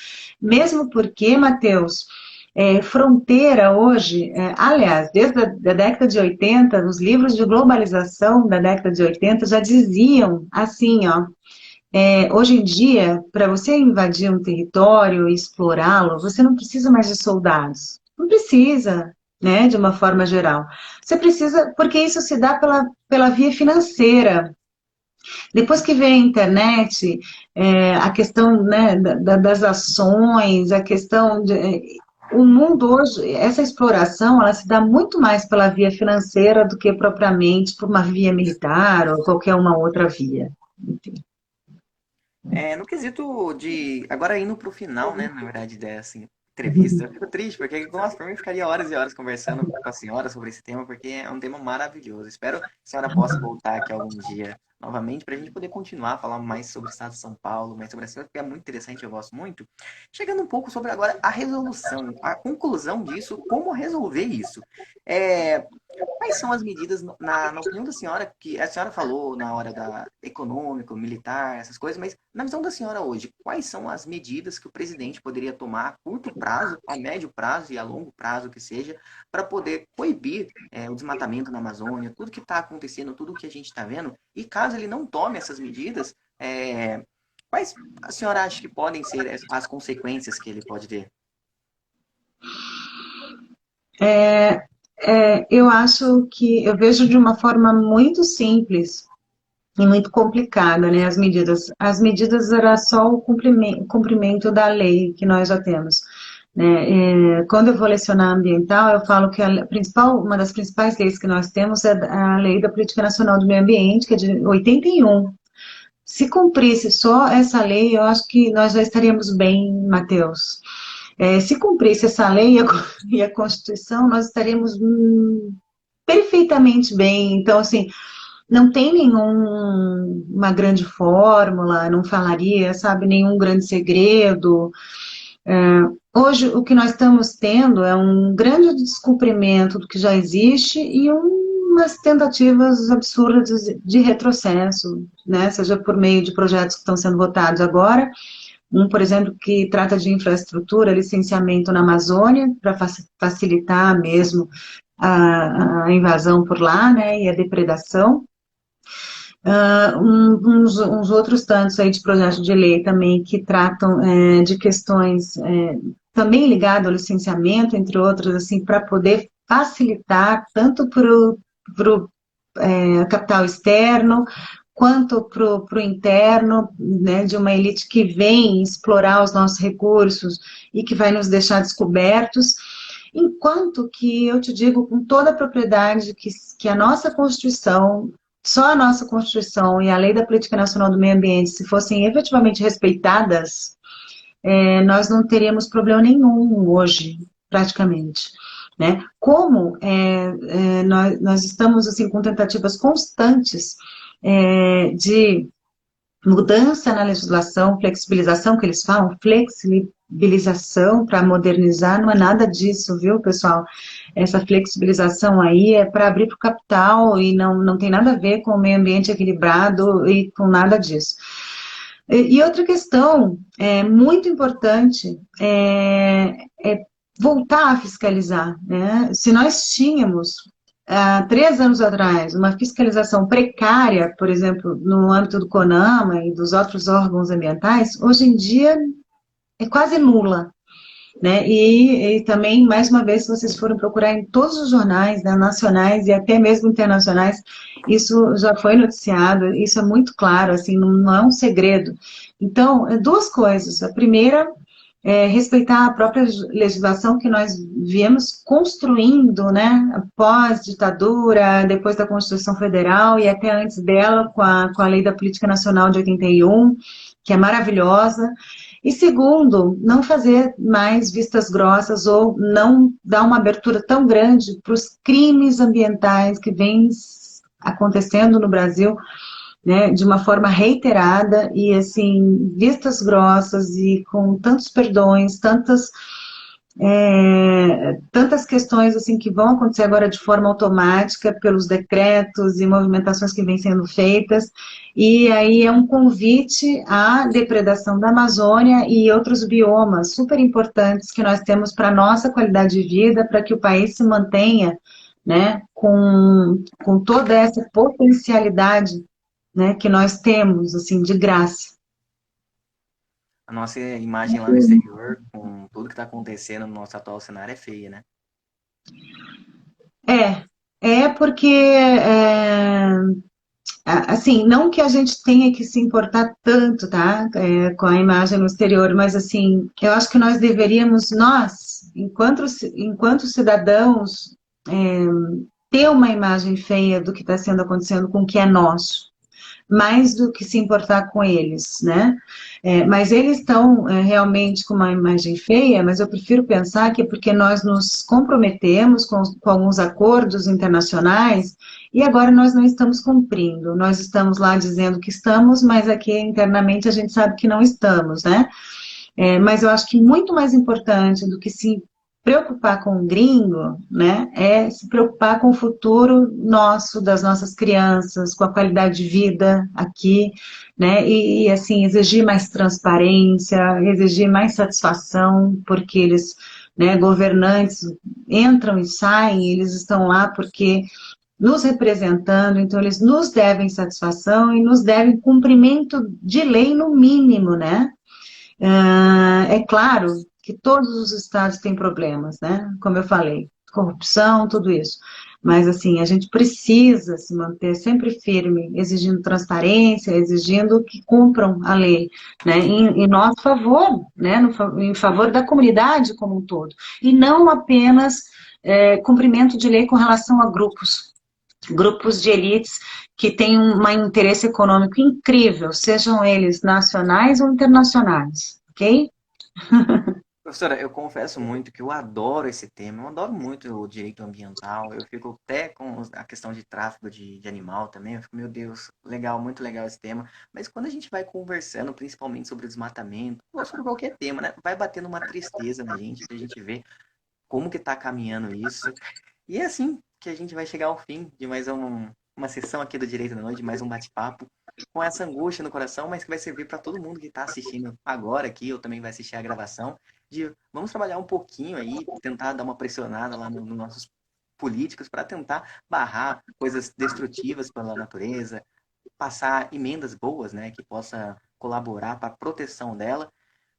[SPEAKER 1] mesmo porque, Matheus, fronteira hoje, aliás, desde a década de 80, os livros de globalização da década de 80 já diziam assim, ó, hoje em dia, para você invadir um território e explorá-lo, você não precisa mais de soldados. Não precisa, né, de uma forma geral. Você precisa, porque isso se dá pela via financeira. Depois que veio a internet, a questão, né, das ações, a questão de... O mundo hoje, essa exploração, ela se dá muito mais pela via financeira do que propriamente por uma via militar ou qualquer uma outra via. Enfim.
[SPEAKER 2] No quesito de. Agora indo pro final, né, na verdade, dessa entrevista, eu fico triste, porque, nossa, por mim ficaria horas e horas conversando com a senhora sobre esse tema, porque é um tema maravilhoso. Espero que a senhora possa voltar aqui algum dia novamente, para a gente poder continuar a falar mais sobre o estado de São Paulo, mais sobre a cidade, porque é muito interessante, eu gosto muito. Chegando um pouco sobre agora a resolução, a conclusão disso, como resolver isso. Quais são as medidas, na opinião da senhora, que a senhora falou na hora da econômico, militar, essas coisas, mas na visão da senhora hoje, quais são as medidas que o presidente poderia tomar a curto prazo, a médio prazo e a longo prazo que seja, para poder coibir o desmatamento na Amazônia, tudo que está acontecendo, tudo que a gente está vendo, e caso ele não tome essas medidas, quais a senhora acha que podem ser as consequências que ele pode ter?
[SPEAKER 1] Eu acho que eu vejo de uma forma muito simples e muito complicada, né, as medidas. As medidas era só o cumprimento da lei que nós já temos. Né? Quando eu vou lecionar ambiental, eu falo que uma das principais leis que nós temos é a Lei da Política Nacional do Meio Ambiente, que é de 81. Se cumprisse só essa lei, eu acho que nós já estaríamos bem, Matheus. Se cumprisse essa lei e a Constituição, nós estaríamos perfeitamente bem. Então, assim, não tem nenhuma grande fórmula, não falaria, sabe, nenhum grande segredo. Hoje, o que nós estamos tendo é um grande descumprimento do que já existe e umas tentativas absurdas de retrocesso, né? Seja por meio de projetos que estão sendo votados agora, por exemplo, que trata de infraestrutura, licenciamento na Amazônia, para facilitar mesmo a invasão por lá, né, e a depredação. Uns outros tantos aí de projetos de lei também que tratam de questões também ligadas ao licenciamento, entre outros, assim, para poder facilitar tanto para o capital externo, quanto para o interno, né, de uma elite que vem explorar os nossos recursos e que vai nos deixar descobertos, enquanto que eu te digo com toda a propriedade que a nossa Constituição, só a nossa Constituição e a Lei da Política Nacional do Meio Ambiente, se fossem efetivamente respeitadas, nós não teríamos problema nenhum hoje, praticamente. Né? Como nós estamos assim, com tentativas constantes de mudança na legislação, flexibilização que eles falam, flexibilização para modernizar, não é nada disso, viu, pessoal? Essa flexibilização aí é para abrir para o capital e não tem nada a ver com o meio ambiente equilibrado e com nada disso. E outra questão muito importante é voltar a fiscalizar, né? Se nós tínhamos há 3 anos atrás, uma fiscalização precária, por exemplo, no âmbito do CONAMA e dos outros órgãos ambientais, hoje em dia é quase nula. Né? E também, mais uma vez, se vocês forem procurar em todos os jornais, né, nacionais e até mesmo internacionais, isso já foi noticiado, isso é muito claro, assim, não é um segredo. Então, 2 coisas. A primeira respeitar a própria legislação que nós viemos construindo, né, após a ditadura, depois da Constituição Federal e até antes dela, com a Lei da Política Nacional de 81, que é maravilhosa. E segundo, não fazer mais vistas grossas ou não dar uma abertura tão grande para os crimes ambientais que vêm acontecendo no Brasil, né, de uma forma reiterada e, assim, vistas grossas e com tantos perdões, tantas questões, assim, que vão acontecer agora de forma automática pelos decretos e movimentações que vêm sendo feitas, e aí é um convite à depredação da Amazônia e outros biomas super importantes que nós temos para a nossa qualidade de vida, para que o país se mantenha, né, com toda essa potencialidade, né, que nós temos, assim, de graça.
[SPEAKER 2] A nossa imagem lá no exterior, com tudo que está acontecendo no nosso atual cenário, é feia, né?
[SPEAKER 1] Porque, assim, não que a gente tenha que se importar tanto, tá, com a imagem no exterior, mas, assim, eu acho que nós deveríamos, enquanto cidadãos, ter uma imagem feia do que está sendo acontecendo com o que é nosso, mais do que se importar com eles, né? Mas eles estão realmente com uma imagem feia, mas eu prefiro pensar que é porque nós nos comprometemos com alguns acordos internacionais e agora nós não estamos cumprindo. Nós estamos lá dizendo que estamos, mas aqui internamente a gente sabe que não estamos, né? Mas eu acho que muito mais importante do que se preocupar com o gringo, né, é se preocupar com o futuro nosso, das nossas crianças, com a qualidade de vida aqui, né, e assim, exigir mais transparência, exigir mais satisfação, porque eles, né, governantes entram e saem, eles estão lá porque nos representando, então eles nos devem satisfação e nos devem cumprimento de lei no mínimo, né? É claro que todos os estados têm problemas, né? Como eu falei, corrupção, tudo isso. Mas, assim, a gente precisa se manter sempre firme, exigindo transparência, exigindo que cumpram a lei, né? Em nosso favor, né? Em favor da comunidade como um todo. E não apenas cumprimento de lei com relação a grupos de elites que têm um interesse econômico incrível, sejam eles nacionais ou internacionais, ok?
[SPEAKER 2] Professora, eu confesso muito que eu adoro esse tema, eu adoro muito o direito ambiental, eu fico até com a questão de tráfico de animal também, eu fico, meu Deus, legal, muito legal esse tema, mas quando a gente vai conversando, principalmente sobre desmatamento, ou sobre qualquer tema, né, vai batendo uma tristeza na gente, a gente vê como que tá caminhando isso, e é assim que a gente vai chegar ao fim de mais uma sessão aqui do Direito da Noite, mais um bate-papo, com essa angústia no coração, mas que vai servir para todo mundo que está assistindo agora aqui, ou também vai assistir a gravação, vamos trabalhar um pouquinho aí, tentar dar uma pressionada lá nos nossos políticos para tentar barrar coisas destrutivas pela natureza, passar emendas boas, né, que possa colaborar para a proteção dela,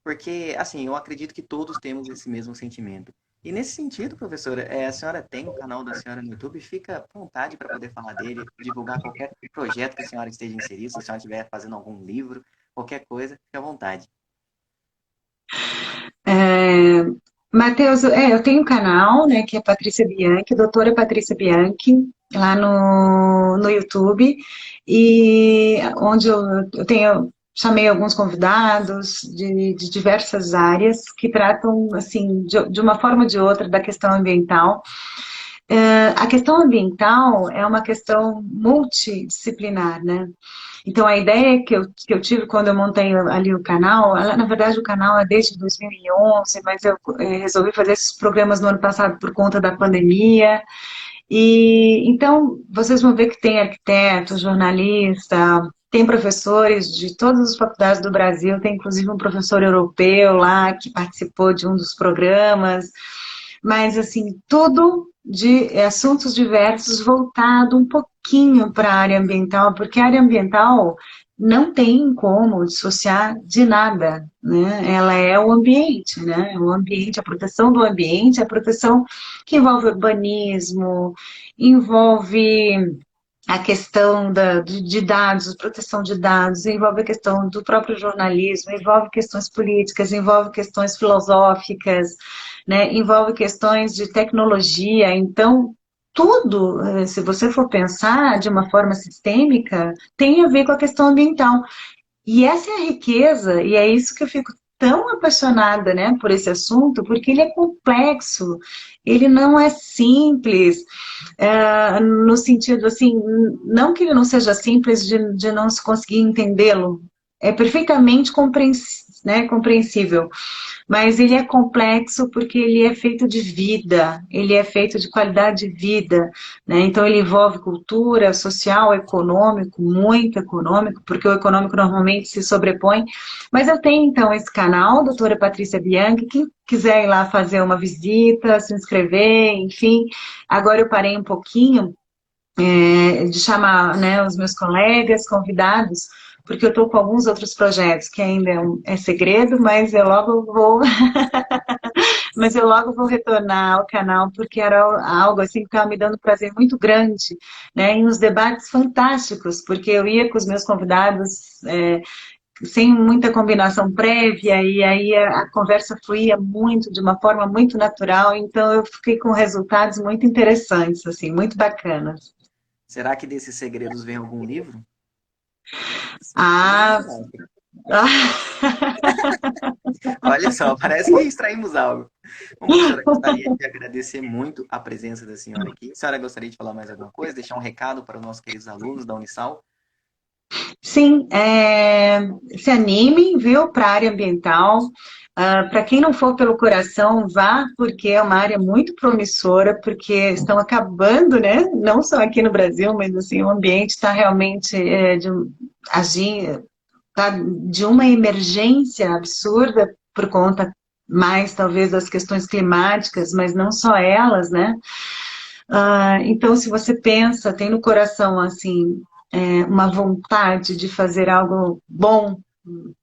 [SPEAKER 2] porque, assim, eu acredito que todos temos esse mesmo sentimento. E nesse sentido, professora, a senhora tem o canal da senhora no YouTube, fica à vontade para poder falar dele, divulgar qualquer projeto que a senhora esteja inserida, se a senhora estiver fazendo algum livro, qualquer coisa, fique à vontade.
[SPEAKER 1] Matheus, eu tenho um canal, né, que é Patrícia Bianchi, doutora Patrícia Bianchi, lá no YouTube, e onde chamei alguns convidados de diversas áreas que tratam, assim, de uma forma ou de outra da questão ambiental. A questão ambiental é uma questão multidisciplinar, né? Então, a ideia que eu tive quando eu montei ali o canal, na verdade o canal é desde 2011, mas eu resolvi fazer esses programas no ano passado por conta da pandemia. E então, vocês vão ver que tem arquiteto, jornalista, tem professores de todas as faculdades do Brasil, tem inclusive um professor europeu lá que participou de um dos programas, mas assim, tudo de assuntos diversos voltado um pouquinho para a área ambiental, porque a área ambiental não tem como dissociar de nada, né? Ela é o ambiente, né? O ambiente, a proteção do ambiente, a proteção que envolve urbanismo, envolve a questão de dados, proteção de dados, envolve a questão do próprio jornalismo, envolve questões políticas, envolve questões filosóficas, né, envolve questões de tecnologia. Então, tudo, se você for pensar de uma forma sistêmica, tem a ver com a questão ambiental. E essa é a riqueza, e é isso que eu fico tão apaixonada, né, por esse assunto, porque ele é complexo, ele não é simples, no sentido assim, não que ele não seja simples de não se conseguir entendê-lo, é perfeitamente né, compreensível, mas ele é complexo porque ele é feito de vida, ele é feito de qualidade de vida, né? Então ele envolve cultura, social, econômico, muito econômico, porque o econômico normalmente se sobrepõe. Mas eu tenho então esse canal, doutora Patrícia Bianchi, quem quiser ir lá fazer uma visita, se inscrever, enfim. Agora eu parei um pouquinho de chamar, né, os meus colegas, convidados, porque eu estou com alguns outros projetos que ainda é segredo, mas eu logo vou mas eu logo vou retornar ao canal, porque era algo assim que estava me dando prazer muito grande, né? E uns debates fantásticos, porque eu ia com os meus convidados sem muita combinação prévia, e aí a conversa fluía muito, de uma forma muito natural, então eu fiquei com resultados muito interessantes, assim, muito bacanas.
[SPEAKER 2] Será que desses segredos vem algum livro?
[SPEAKER 1] Ah,
[SPEAKER 2] Olha só, parece que extraímos algo. Bom, professora, gostaria de agradecer muito a presença da senhora aqui. A senhora gostaria de falar mais alguma coisa? Deixar um recado para os nossos queridos alunos da Unisal?
[SPEAKER 1] sim, se animem, viu, para a área ambiental. Para quem não for pelo coração, vá, porque é uma área muito promissora, porque estão acabando, né? Não só aqui no Brasil, mas assim, o ambiente está realmente agindo, tá, de uma emergência absurda por conta mais talvez das questões climáticas, mas não só elas, né? Então, se você pensa, tem no coração assim uma vontade de fazer algo bom,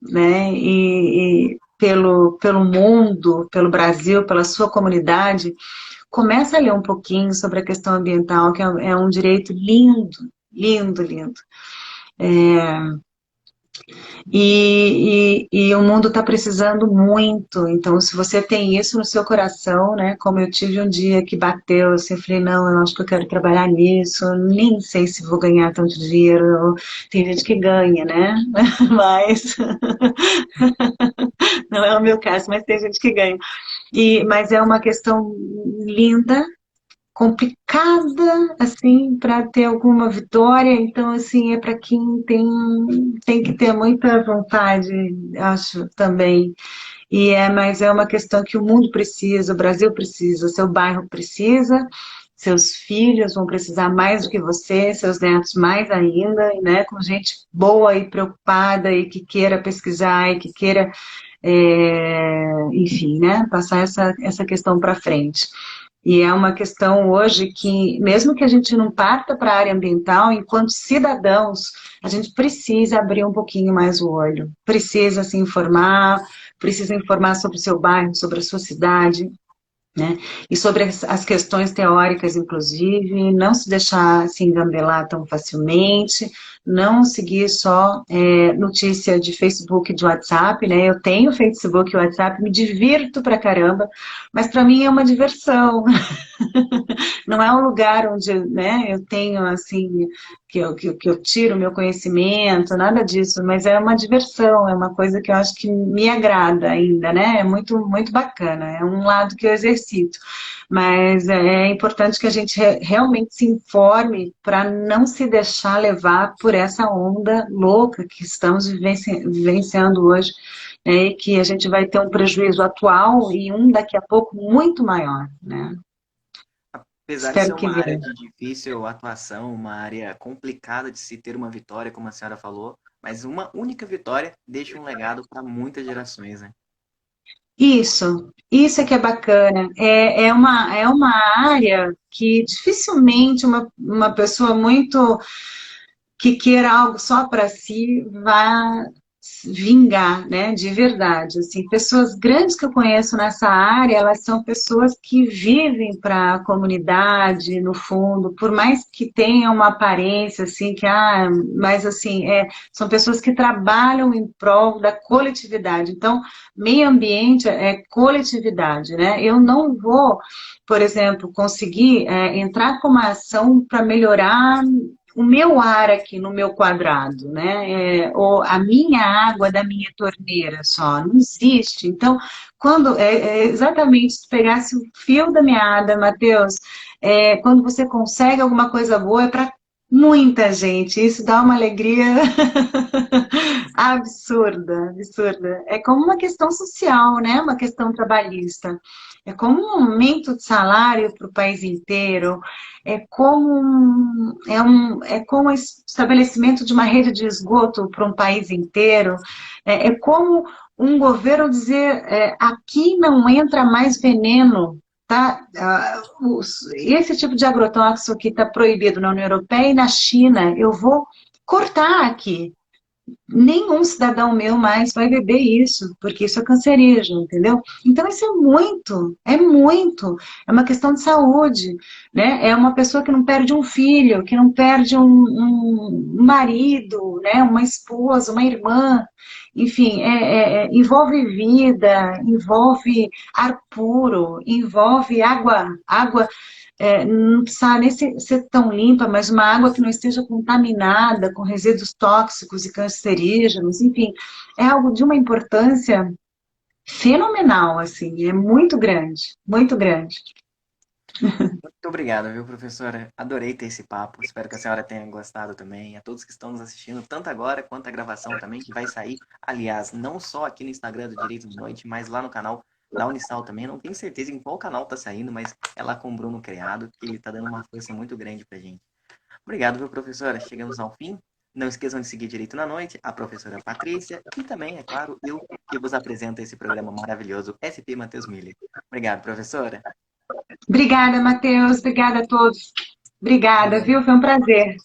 [SPEAKER 1] né? E pelo mundo, pelo Brasil, pela sua comunidade, começa a ler um pouquinho sobre a questão ambiental, que é um direito lindo, lindo, lindo. E o mundo está precisando muito, então se você tem isso no seu coração, né, como eu tive um dia que bateu, assim, eu falei, não, eu acho que eu quero trabalhar nisso, nem sei se vou ganhar tanto dinheiro, tem gente que ganha, né, mas não é o meu caso, mas tem gente que ganha, mas é uma questão linda, complicada, assim, para ter alguma vitória, então, assim, é para quem tem que ter muita vontade, acho, também. Mas é uma questão que o mundo precisa, o Brasil precisa, seu bairro precisa, seus filhos vão precisar mais do que você, seus netos mais ainda, né, com gente boa e preocupada e que queira pesquisar e que queira, enfim, né, passar essa questão para frente. E é uma questão hoje que, mesmo que a gente não parta para a área ambiental, enquanto cidadãos, a gente precisa abrir um pouquinho mais o olho, precisa se informar, precisa informar sobre o seu bairro, sobre a sua cidade, né? E sobre as questões teóricas, inclusive, não se deixar se engambelar tão facilmente, não seguir só notícia de Facebook e de WhatsApp, né? Eu tenho Facebook e WhatsApp, me divirto pra caramba, mas para mim é uma diversão. Não é um lugar onde, né, eu tenho, assim, que eu tiro meu conhecimento, nada disso, mas é uma diversão, é uma coisa que eu acho que me agrada ainda, né? É muito, muito bacana, é um lado que eu exercito. Mas é importante que a gente realmente se informe para não se deixar levar por essa onda louca que estamos vivenciando hoje, né, e que a gente vai ter um prejuízo atual e um daqui a pouco muito maior, né?
[SPEAKER 2] Apesar de ser
[SPEAKER 1] Espero que
[SPEAKER 2] uma área
[SPEAKER 1] venha.
[SPEAKER 2] de difícil atuação, uma área complicada de se ter uma vitória, como a senhora falou, mas uma única vitória deixa um legado para muitas gerações, né?
[SPEAKER 1] Isso é que é bacana. É uma área que dificilmente uma pessoa muito que queira algo só para si vingar, né, de verdade. Assim, pessoas grandes que eu conheço nessa área, elas são pessoas que vivem para a comunidade, no fundo, por mais que tenham uma aparência assim, mas assim, são pessoas que trabalham em prol da coletividade. Então, meio ambiente é coletividade, né? Eu não vou, por exemplo, conseguir entrar com uma ação para melhorar o meu ar aqui no meu quadrado, né? Ou a minha água da minha torneira só, não existe. Então, quando exatamente se pegasse o fio da meada, Matheus, quando você consegue alguma coisa boa é para muita gente. Isso dá uma alegria absurda, absurda. É como uma questão social, né? Uma questão trabalhista. É como um aumento de salário para o país inteiro, é como o estabelecimento de uma rede de esgoto para um país inteiro, é como um governo dizer aqui não entra mais veneno, tá? Esse tipo de agrotóxico que está proibido na União Europeia e na China, eu vou cortar aqui. Nenhum cidadão meu mais vai beber isso, porque isso é cancerígeno, entendeu? Então isso é uma questão de saúde, né? É uma pessoa que não perde um filho, que não perde um marido, né? Uma esposa, uma irmã, enfim, envolve vida, envolve ar puro, envolve água não precisa nem ser tão limpa, mas uma água que não esteja contaminada com resíduos tóxicos e cancerígenos, enfim, é algo de uma importância fenomenal, assim, é muito grande, muito grande.
[SPEAKER 2] Muito obrigado, viu, professora? Adorei ter esse papo. Espero que a senhora tenha gostado também. A todos que estão nos assistindo, tanto agora quanto a gravação também, que vai sair, aliás, não só aqui no Instagram do Direito de Noite, mas lá no canal da Unisal também. Não tenho certeza em qual canal tá saindo, mas é lá com o Bruno Criado, que ele tá dando uma força muito grande pra gente. Obrigado, viu, professora? Chegamos ao fim. Não esqueçam de seguir Direito na Noite, a professora Patrícia e também, é claro, eu que vos apresento esse programa maravilhoso, SP Matheus Miller. Obrigado, professora.
[SPEAKER 1] Obrigada, Matheus, obrigada a todos. Obrigada,
[SPEAKER 2] Valeu.
[SPEAKER 1] viu? Foi um prazer.